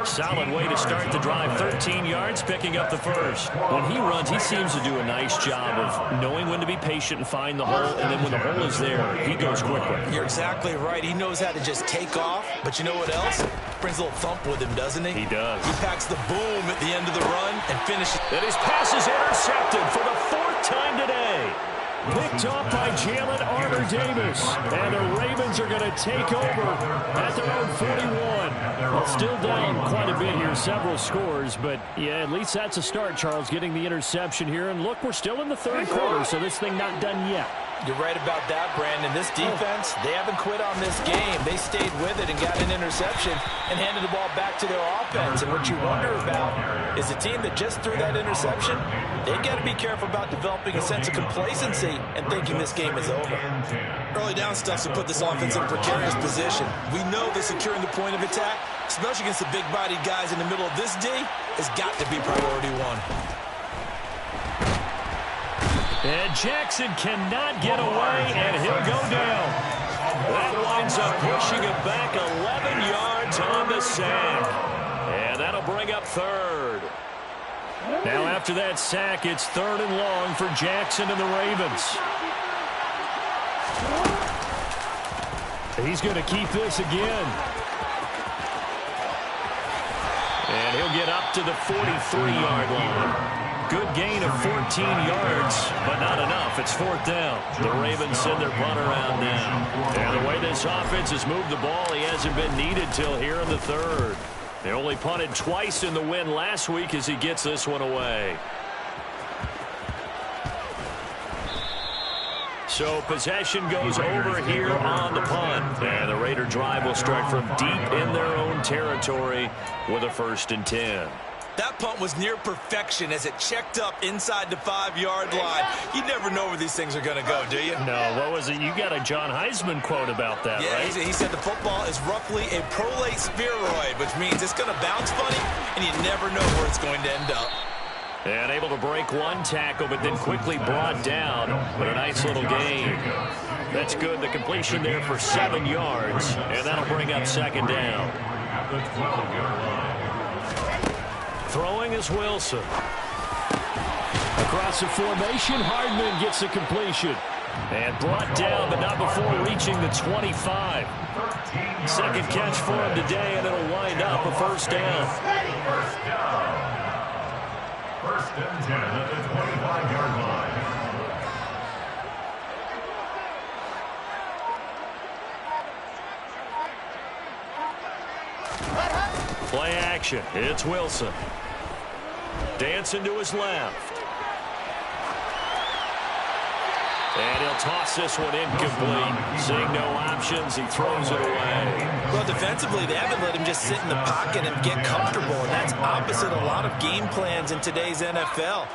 Speaker 8: Solid way to start the drive. 13 yards, picking up the first. When he runs, he seems to do a nice job of knowing when to be patient and find the hole, and then when the hole is there, he goes quickly.
Speaker 9: You're exactly right. He knows how to just take off, but you know what else? Brings a little thump with him, doesn't he?
Speaker 8: He does.
Speaker 9: He packs the boom at the end of the run and finishes.
Speaker 8: And his pass is intercepted for the 4th time today. Picked off by Jalen Armour-Davis. And the Ravens are going to take over at their own 41. Well, still down quite a bit here, several scores. But, yeah, at least that's a start, Charles, getting the interception here. And, look, we're still in the third quarter, so this thing not done yet.
Speaker 9: You're right about that, Brandon. This defense, they haven't quit on this game. They stayed with it and got an interception and handed the ball back to their offense. And what you wonder about is a team that just threw that interception, they've got to be careful about developing a sense of complacency and thinking this game is over.
Speaker 11: Early down stuff to put this offense in a precarious position. We know that securing the point of attack, especially against the big-bodied guys in the middle of this D, has got to be priority one.
Speaker 8: And Jackson cannot get away, and he'll go down. That winds up pushing it back 11 yards on the sack. And that'll bring up third. Now after that sack, it's 3rd and long for Jackson and the Ravens. He's going to keep this again. And he'll get up to the 43-yard line. Good gain of 14 yards, but not enough. It's 4th down. The Ravens send their punt around now. And the way this offense has moved the ball, he hasn't been needed till here in the 3rd. They only punted twice in the win last week as he gets this one away. So possession goes over here on the punt. And the Raider drive will start from deep in their own territory with a 1st and 10.
Speaker 11: That punt was near perfection as it checked up inside the 5-yard line. You never know where these things are going to go, do you?
Speaker 8: No, what was it? You got a John Heisman quote about that, right?
Speaker 11: Yeah, he said the football is roughly a prolate spheroid, which means it's going to bounce funny, and you never know where it's going to end up.
Speaker 8: And able to break one tackle, but then quickly brought down. But a nice little gain. That's good. The completion there for 7 yards, and that'll bring up 2nd down. Throwing is Wilson. Across the formation, Hardman gets the completion. And brought down, but not before reaching the 25. 2nd catch for him today, and it'll wind up a 1st down.
Speaker 10: 1st and 10 at the 25-yard line.
Speaker 8: Play action. It's Wilson. Dancing to his left. And he'll toss this one incomplete. Seeing no options, he throws it away.
Speaker 9: Well, defensively, they haven't let him just sit in the pocket and get comfortable, and that's opposite a lot of game plans in today's NFL.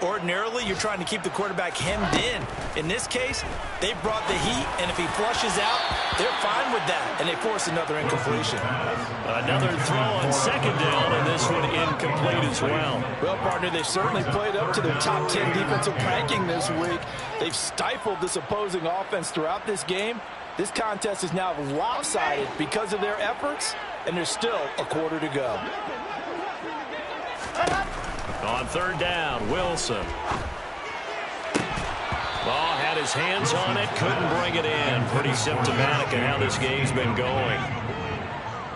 Speaker 9: Ordinarily, you're trying to keep the quarterback hemmed in. In this case, they brought the heat, and if he flushes out, they're fine with that, and they force another incompletion.
Speaker 8: Another throw on 2nd down, and this one incomplete as well.
Speaker 9: Well, partner, they've certainly played up to their top 10 defensive ranking this week. They've stifled this opposing offense throughout this game. This contest is now lopsided because of their efforts, and there's still a quarter to go.
Speaker 8: On 3rd down, Wilson. Ball had his hands on it, couldn't bring it in. Pretty symptomatic of how this game's been going.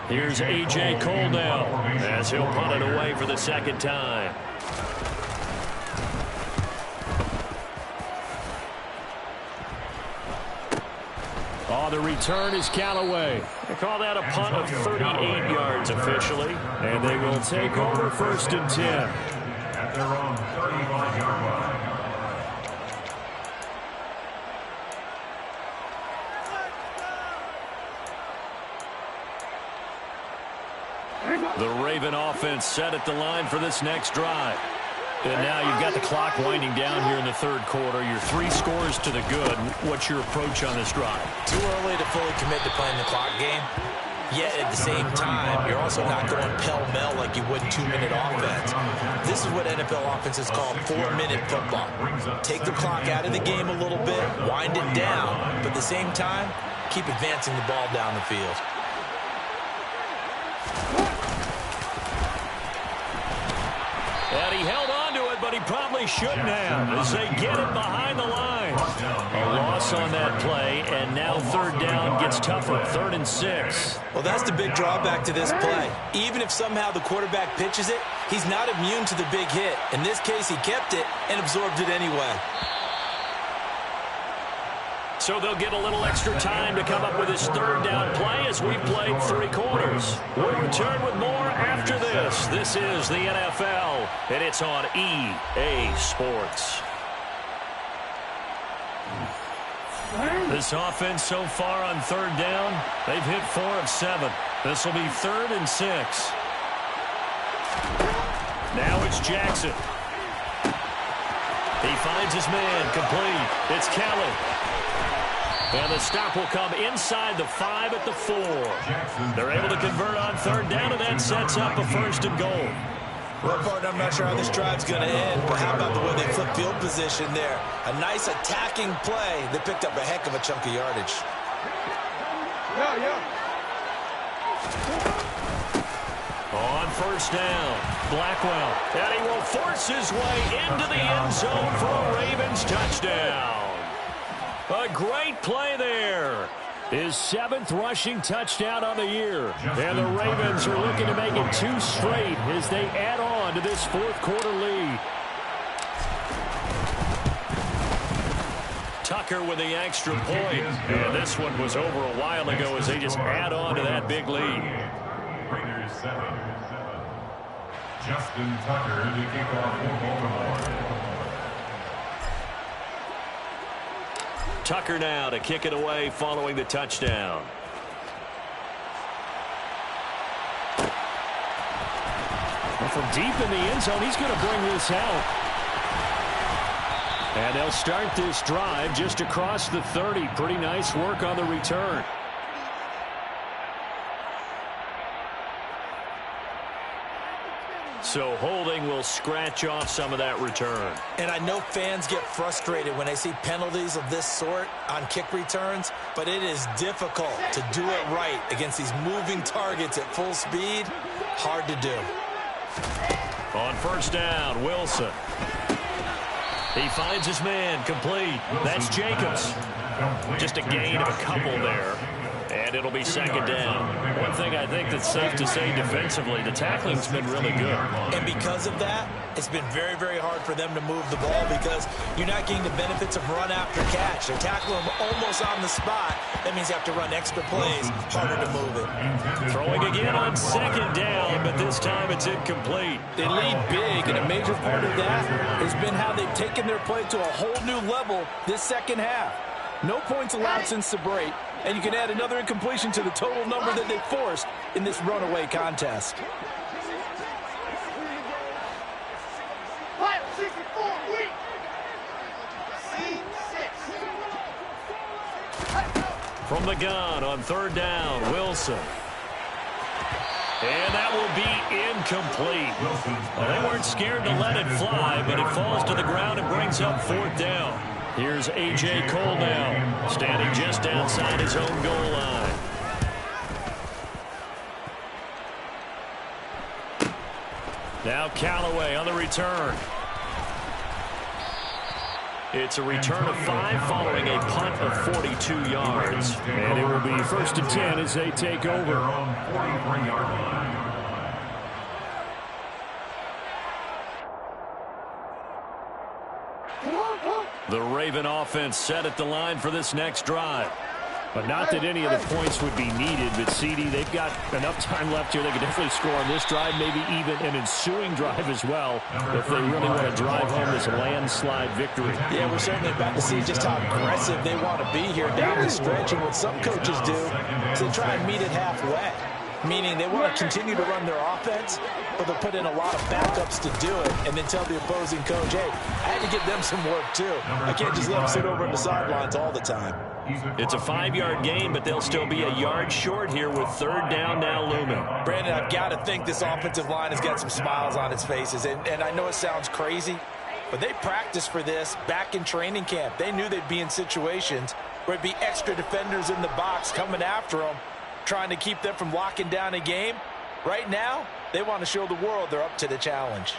Speaker 8: Here's A.J. Coldell as he'll punt it away for the 2nd time. Oh, the return is Callaway. They call that a punt of 38 yards officially. And they will take over 1st and 10.
Speaker 10: At their own 35-yard line.
Speaker 8: The Raven offense set at the line for this next drive. And now you've got the clock winding down here in the 3rd quarter. You're 3 scores to the good. What's your approach on this drive?
Speaker 9: Too early to fully commit to playing the clock game. Yet at the same time, you're also not going pell-mell like you would 2-minute offense. This is what NFL offenses call 4-minute football. Take the clock out of the game a little bit, wind it down, but at the same time, keep advancing the ball down the field.
Speaker 8: And he held on to it, but he probably shouldn't have as they get it behind the line. A loss on that play, and now 3rd down gets tougher, 3rd and 6.
Speaker 9: Well, that's the big drawback to this play. Even if somehow the quarterback pitches it, he's not immune to the big hit. In this case, he kept it and absorbed it anyway.
Speaker 8: So they'll get a little extra time to come up with his 3rd down play as we've played 3 quarters. We'll return with more after this. This is the NFL, and it's on EA Sports. This offense so far on third down, they've hit 4 of 7. This will be 3rd and 6. Now it's Jackson. He finds his man, complete. It's Kelly. And the stop will come inside the 5 at the 4. They're able to convert on third down, and that sets up a 1st and goal.
Speaker 11: Well, partner, I'm not sure how this drive's going to end, but how about the way they flip field position there? A nice attacking play. They picked up a heck of a chunk of yardage.
Speaker 8: On 1st down, Blackwell. And he will force his way into the end zone for a Ravens touchdown. A great play there. His 7th rushing touchdown on the year. And the Ravens are looking to make it 2 straight as they add on to this 4th quarter lead. Tucker with the extra point. And this one was over a while ago as they just add on to that big lead.
Speaker 10: Raiders 7. Justin Tucker to kick off for Baltimore.
Speaker 8: Tucker now to kick it away following the touchdown. Well, from deep in the end zone, he's going to bring this out. And they'll start this drive just across the 30. Pretty nice work on the return. So holding will scratch off some of that return.
Speaker 11: And I know fans get frustrated when they see penalties of this sort on kick returns, but it is difficult to do it right against these moving targets at full speed. Hard to do.
Speaker 8: On 1st down, Wilson. He finds his man, complete. That's Jacobs. Just a gain of a couple there. And it'll be 2nd down. One thing I think that's safe to say defensively, the tackling's been really good.
Speaker 11: And because of that, it's been very, very hard for them to move the ball because you're not getting the benefits of run after catch. They're tackling them almost on the spot. That means you have to run extra plays, harder to move it.
Speaker 8: Throwing again on 2nd down, but this time it's incomplete.
Speaker 9: They lead big, and a major part of that has been how they've taken their play to a whole new level this second half. No points allowed since the break, and you can add another incompletion to the total number that they forced in this runaway contest.
Speaker 8: From the gun on 3rd down, Wilson. And that will be incomplete. Well, they weren't scared to let it fly, but it falls to the ground and brings up 4th down. Here's A.J. Cole now, standing just outside his own goal line. Now Callaway on the return. It's a return of 5 following a punt of 42 yards. And it will be 1st and 10 as they take over. The Raven offense set at the line for this next drive. But not that any of the points would be needed, but CD, they've got enough time left here. They can definitely score on this drive, maybe even an ensuing drive as well, if they really want to drive home this landslide victory.
Speaker 11: Yeah, we're certainly about to see just how aggressive they want to be here down the stretch. And what some coaches do is they try and meet it halfway, meaning they want to continue to run their offense, but they'll put in a lot of backups to do it and then tell the opposing coach, hey, I had to give them some work too. I can't just let them sit over on the sidelines all the time.
Speaker 8: It's a 5-yard gain, but they'll still be a yard short here with 3rd down now looming.
Speaker 11: Brandon, I've got to think this offensive line has got some smiles on its faces. And I know it sounds crazy, but they practiced for this back in training camp. They knew they'd be in situations where it'd be extra defenders in the box coming after them, trying to keep them from locking down a game. Right now, they want to show the world they're up to the challenge.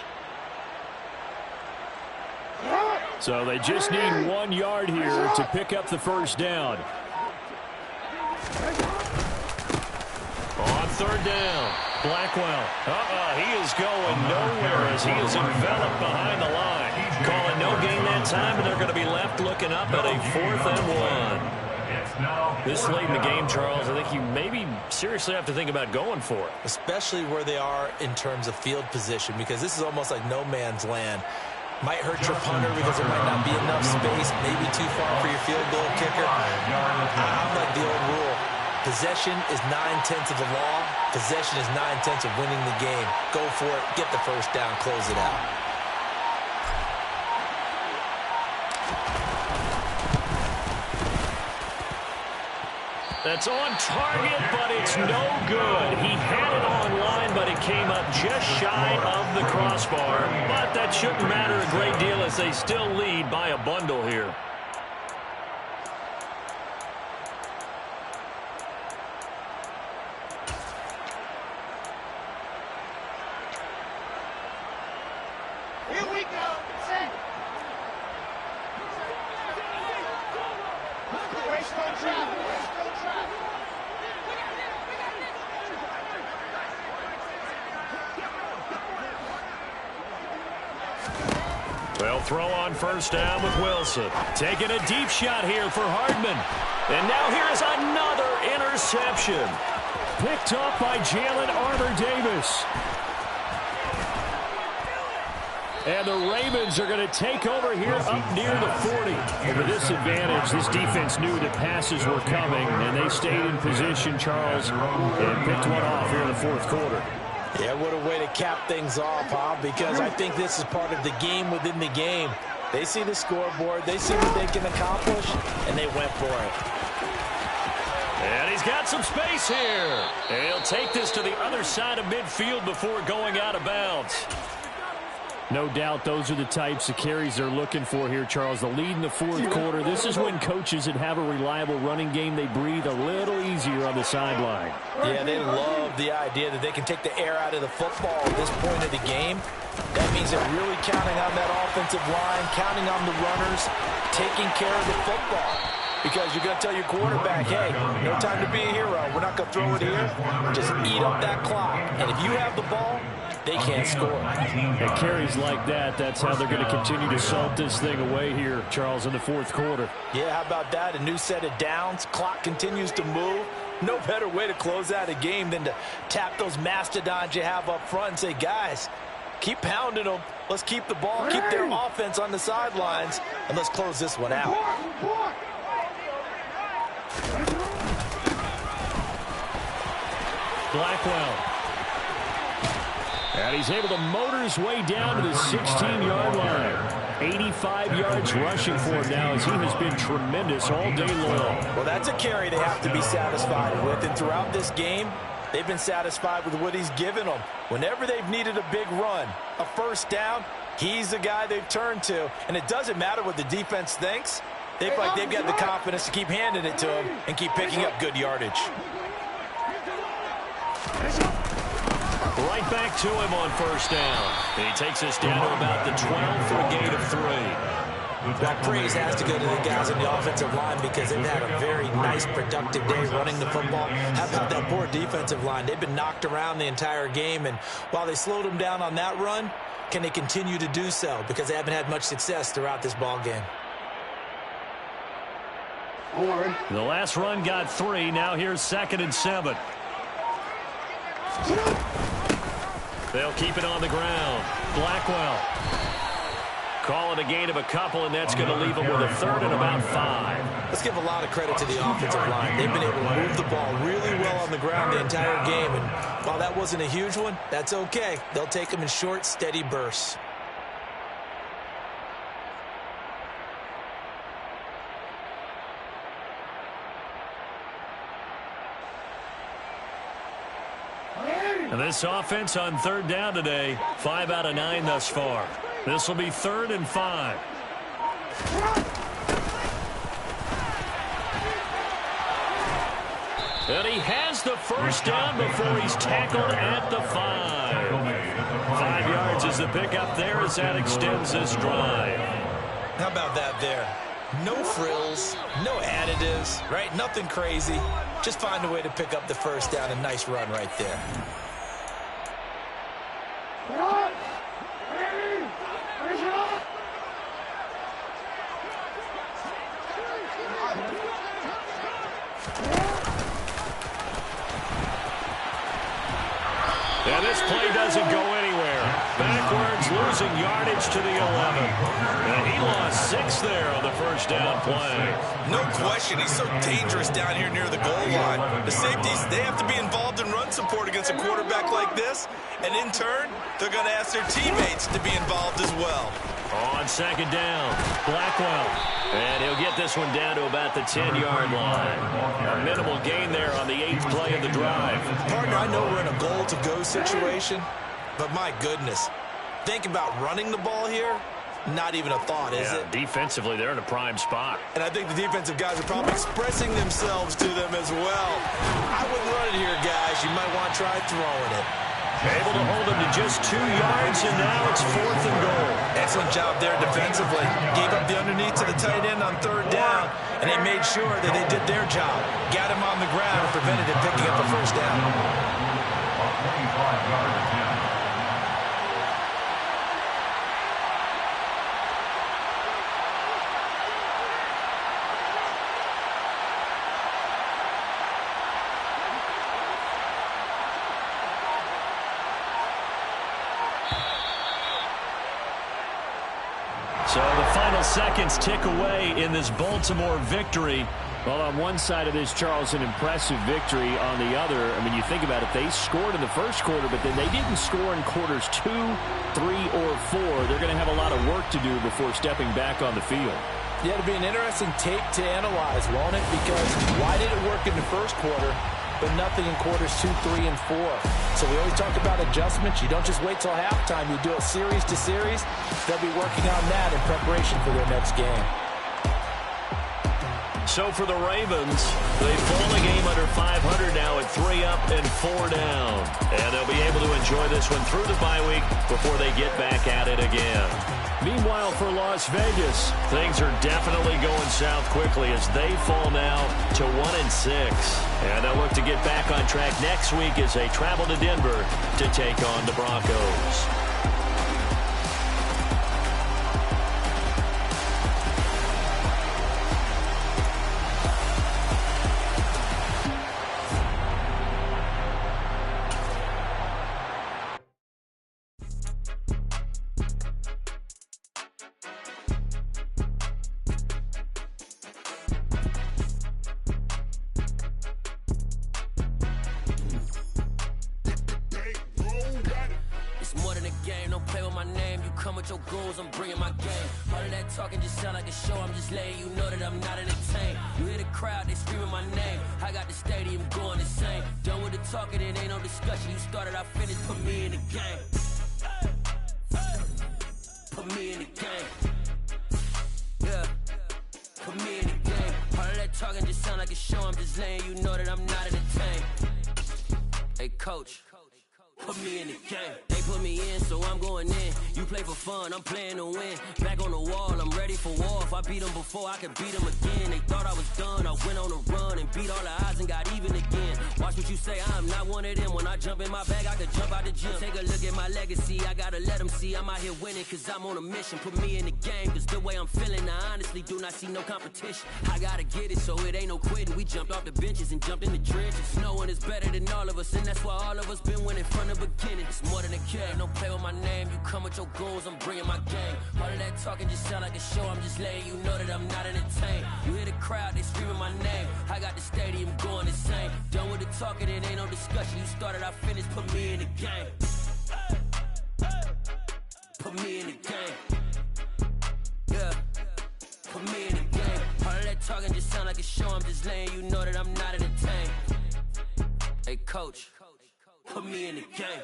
Speaker 8: So they just need 1 yard here to pick up the 1st down. On 3rd down, Blackwell. He is going nowhere as he is enveloped behind the line. Calling no gain that time, and they're going to be left looking up at a 4th and 1. This late in the game, Charles, I think you maybe seriously have to think about going for it.
Speaker 11: Especially where they are in terms of field position, because this is almost like no man's land.
Speaker 9: Might hurt your punter because there might not be enough space, maybe too far for your field goal kicker. I'm like the old rule. Possession is 9/10 of the law. Possession is 9/10 of winning the game. Go for it. Get the first down. Close it out.
Speaker 8: That's on target, but it's no good. He had it on line, but it came up just shy of the crossbar. But that shouldn't matter a great deal as they still lead by a bundle here.
Speaker 12: Here we go. Set. Waste on travel. Waste on travel.
Speaker 8: They'll throw on first down with Wilson. Taking a deep shot here for Hardman. And now here's another interception. Picked up by Jalen Armour-Davis. And the Ravens are going to take over here up near the 40. And with this advantage, this defense knew that passes were coming, and they stayed in position, Charles, and picked one off here in the fourth quarter.
Speaker 9: Yeah, what a way to cap things off, huh? Because I think this is part of the game within the game. They see the scoreboard, they see what they can accomplish, and they went for it.
Speaker 8: And he's got some space here. And he'll take this to the other side of midfield before going out of bounds. No doubt those are the types of carries they're looking for here, Charles. The lead in the fourth quarter. This is when coaches that have a reliable running game, they breathe a little easier on the sideline.
Speaker 9: Yeah, they love the idea that they can take the air out of the football at this point of the game. That means they're really counting on that offensive line, counting on the runners, taking care of the football. Because you're going to tell your quarterback, hey, no time to be a hero. We're not going to throw it here. Just eat up that clock. And if you have the ball, they can't score.
Speaker 8: And carries like that, that's how they're going to continue to salt this thing away here, Charles, in the fourth quarter.
Speaker 9: Yeah, how about that? A new set of downs. Clock continues to move. No better way to close out a game than to tap those mastodons you have up front and say, guys, keep pounding them. Let's keep the ball, keep their offense on the sidelines, and let's close this one out.
Speaker 8: Blackwell. And he's able to motor his way down to the 16-yard line. 85 yards rushing for him now as he has been tremendous all day long.
Speaker 9: Well, that's a carry they have to be satisfied with. And throughout this game, they've been satisfied with what he's given them. Whenever they've needed a big run, a first down, he's the guy they've turned to. And it doesn't matter what the defense thinks. They feel like they've got the confidence to keep handing it to him and keep picking up good yardage.
Speaker 8: Right back to him on first down. And he takes us down to about the 12 for a gain of 3.
Speaker 9: Well, praise has to go to the guys on the offensive line because they've had a very nice, productive day running the football. How about that poor defensive line? They've been knocked around the entire game, and while they slowed them down on that run, can they continue to do so? Because they haven't had much success throughout this ball game.
Speaker 8: The last run got 3. Now here's 2nd and 7. They'll keep it on the ground. Blackwell. Call it a gain of a couple, and that's going to leave them with a 3rd and about 5.
Speaker 9: Let's give a lot of credit to the offensive line. They've been able to move the ball really well on the ground the entire game, and while that wasn't a huge one, that's okay. They'll take them in short, steady bursts.
Speaker 8: And this offense on 3rd down today, 5 out of 9 thus far. This will be 3rd and 5. And he has the first down before he's tackled at the 5. 5 yards is the pickup there as that extends this drive.
Speaker 9: How about that there? No frills, no additives, right? Nothing crazy. Just find a way to pick up the first down. A nice run right there.
Speaker 8: And this play doesn't go anywhere. Backwards, losing yardage to the 11. And he lost 6 there on the first down play.
Speaker 9: No question, he's so dangerous down here near the goal line. The safeties, they have to be involved in run support against a quarterback like this. And in turn, they're going to ask their teammates to be involved as well.
Speaker 8: On second down, Blackwell. And he'll get this one down to about the 10-yard line. A minimal gain there on the 8th play of the drive.
Speaker 9: Partner, I know we're in a goal-to-go situation, but my goodness, think about running the ball here. Not even a thought, is it?
Speaker 8: Defensively, they're in a prime spot.
Speaker 9: And I think the defensive guys are probably expressing themselves to them as well. I wouldn't run it here, guys. You might want to try throwing it.
Speaker 8: Able to hold him to just 2 yards, and now it's 4th and goal.
Speaker 9: Excellent job there defensively. Gave up the underneath to the tight end on 3rd down, and they made sure that they did their job. Got him on the ground and prevented him picking up the first down.
Speaker 10: 25-yard attempt.
Speaker 8: So the final seconds tick away in this Baltimore victory. Well, on one side of this, Charles, an impressive victory. On the other, I mean, you think about it, they scored in the first quarter, but then they didn't score in quarters 2, 3, or 4. They're going to have a lot of work to do before stepping back on the field.
Speaker 11: Yeah, it'll be an interesting tape to analyze, won't it? Because why did it work in the first quarter, but nothing in quarters 2, 3, and 4? So we always talk about adjustments. You don't just wait till halftime. You do it series to series. They'll be working on that in preparation for their next game.
Speaker 8: So for the Ravens, they've fallen a game under 500 now at 3 up and 4 down. And they'll be able to enjoy this one through the bye week before they get back at it again. Meanwhile, for Las Vegas, things are definitely going south quickly as they fall now to 1-6. And they'll look to get back on track next week as they travel to Denver to take on the Broncos.
Speaker 1: Coach, put me in the game. They put me in, so I'm going in. You play for fun, I'm playing to win. Back on the wall, I'm ready for war. If I beat them before, I could beat them again. They thought I was done, I went on a run and beat all the odds and got even again. Watch what you say, I'm not one of them. When I jump in my bag, I could jump out the gym. Take a look at my legacy, I gotta let them see I'm out here winning, cause I'm on a mission. Put me in the game, cause the way I'm feeling, I honestly do not see no competition. I gotta get it, so it ain't no quitting. We jumped off the benches and jumped in the trenches. No one is better than all of us, and that's why all of us been winning from the beginning. It's more than a game, don't play with my name. You come with your goons, I'm bringing my game. All of that talking just sound like a show, I'm just letting you know that I'm not entertained. You hear the crowd, they screaming my name. I got the stadium going insane. Done with the talking, it ain't no discussion. You started, I finished, put me in the game. Put me in the game. Yeah, put me in the game. All of that talking just sound like a show, I'm just letting you know that I'm not entertained. Hey coach, put me in the game.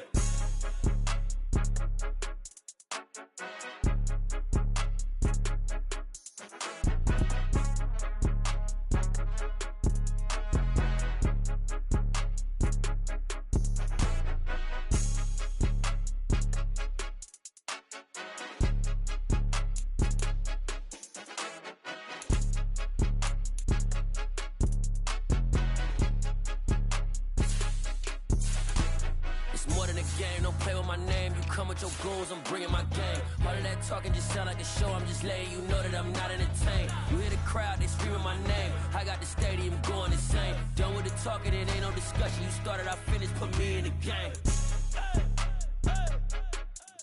Speaker 1: Your goons, I'm bringing my game. All of that talking just sound like a show, I'm just letting you know that I'm not entertained. You hear the crowd, they screaming my name. I got the stadium going insane. Done with the talking, it ain't no discussion. You started, I finished, put me in the game.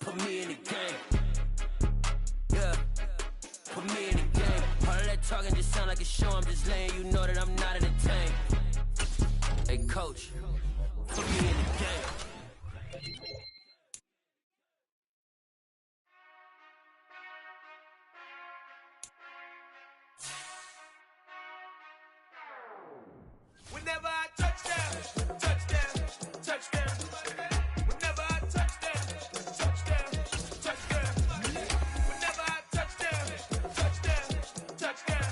Speaker 1: Put me in the game. Yeah. put me in the game. All of that talking just sound like a show, I'm just letting you know that I'm not entertained. Hey, coach, put me in the game.
Speaker 13: Whenever I touch them, touch them, touch them. Whenever I touch them, touch them, touch them. Whenever I touch them, touch them, touch them.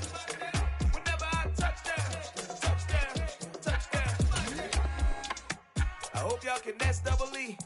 Speaker 13: Whenever I touch them, touch them, touch them. I hope y'all can S double E.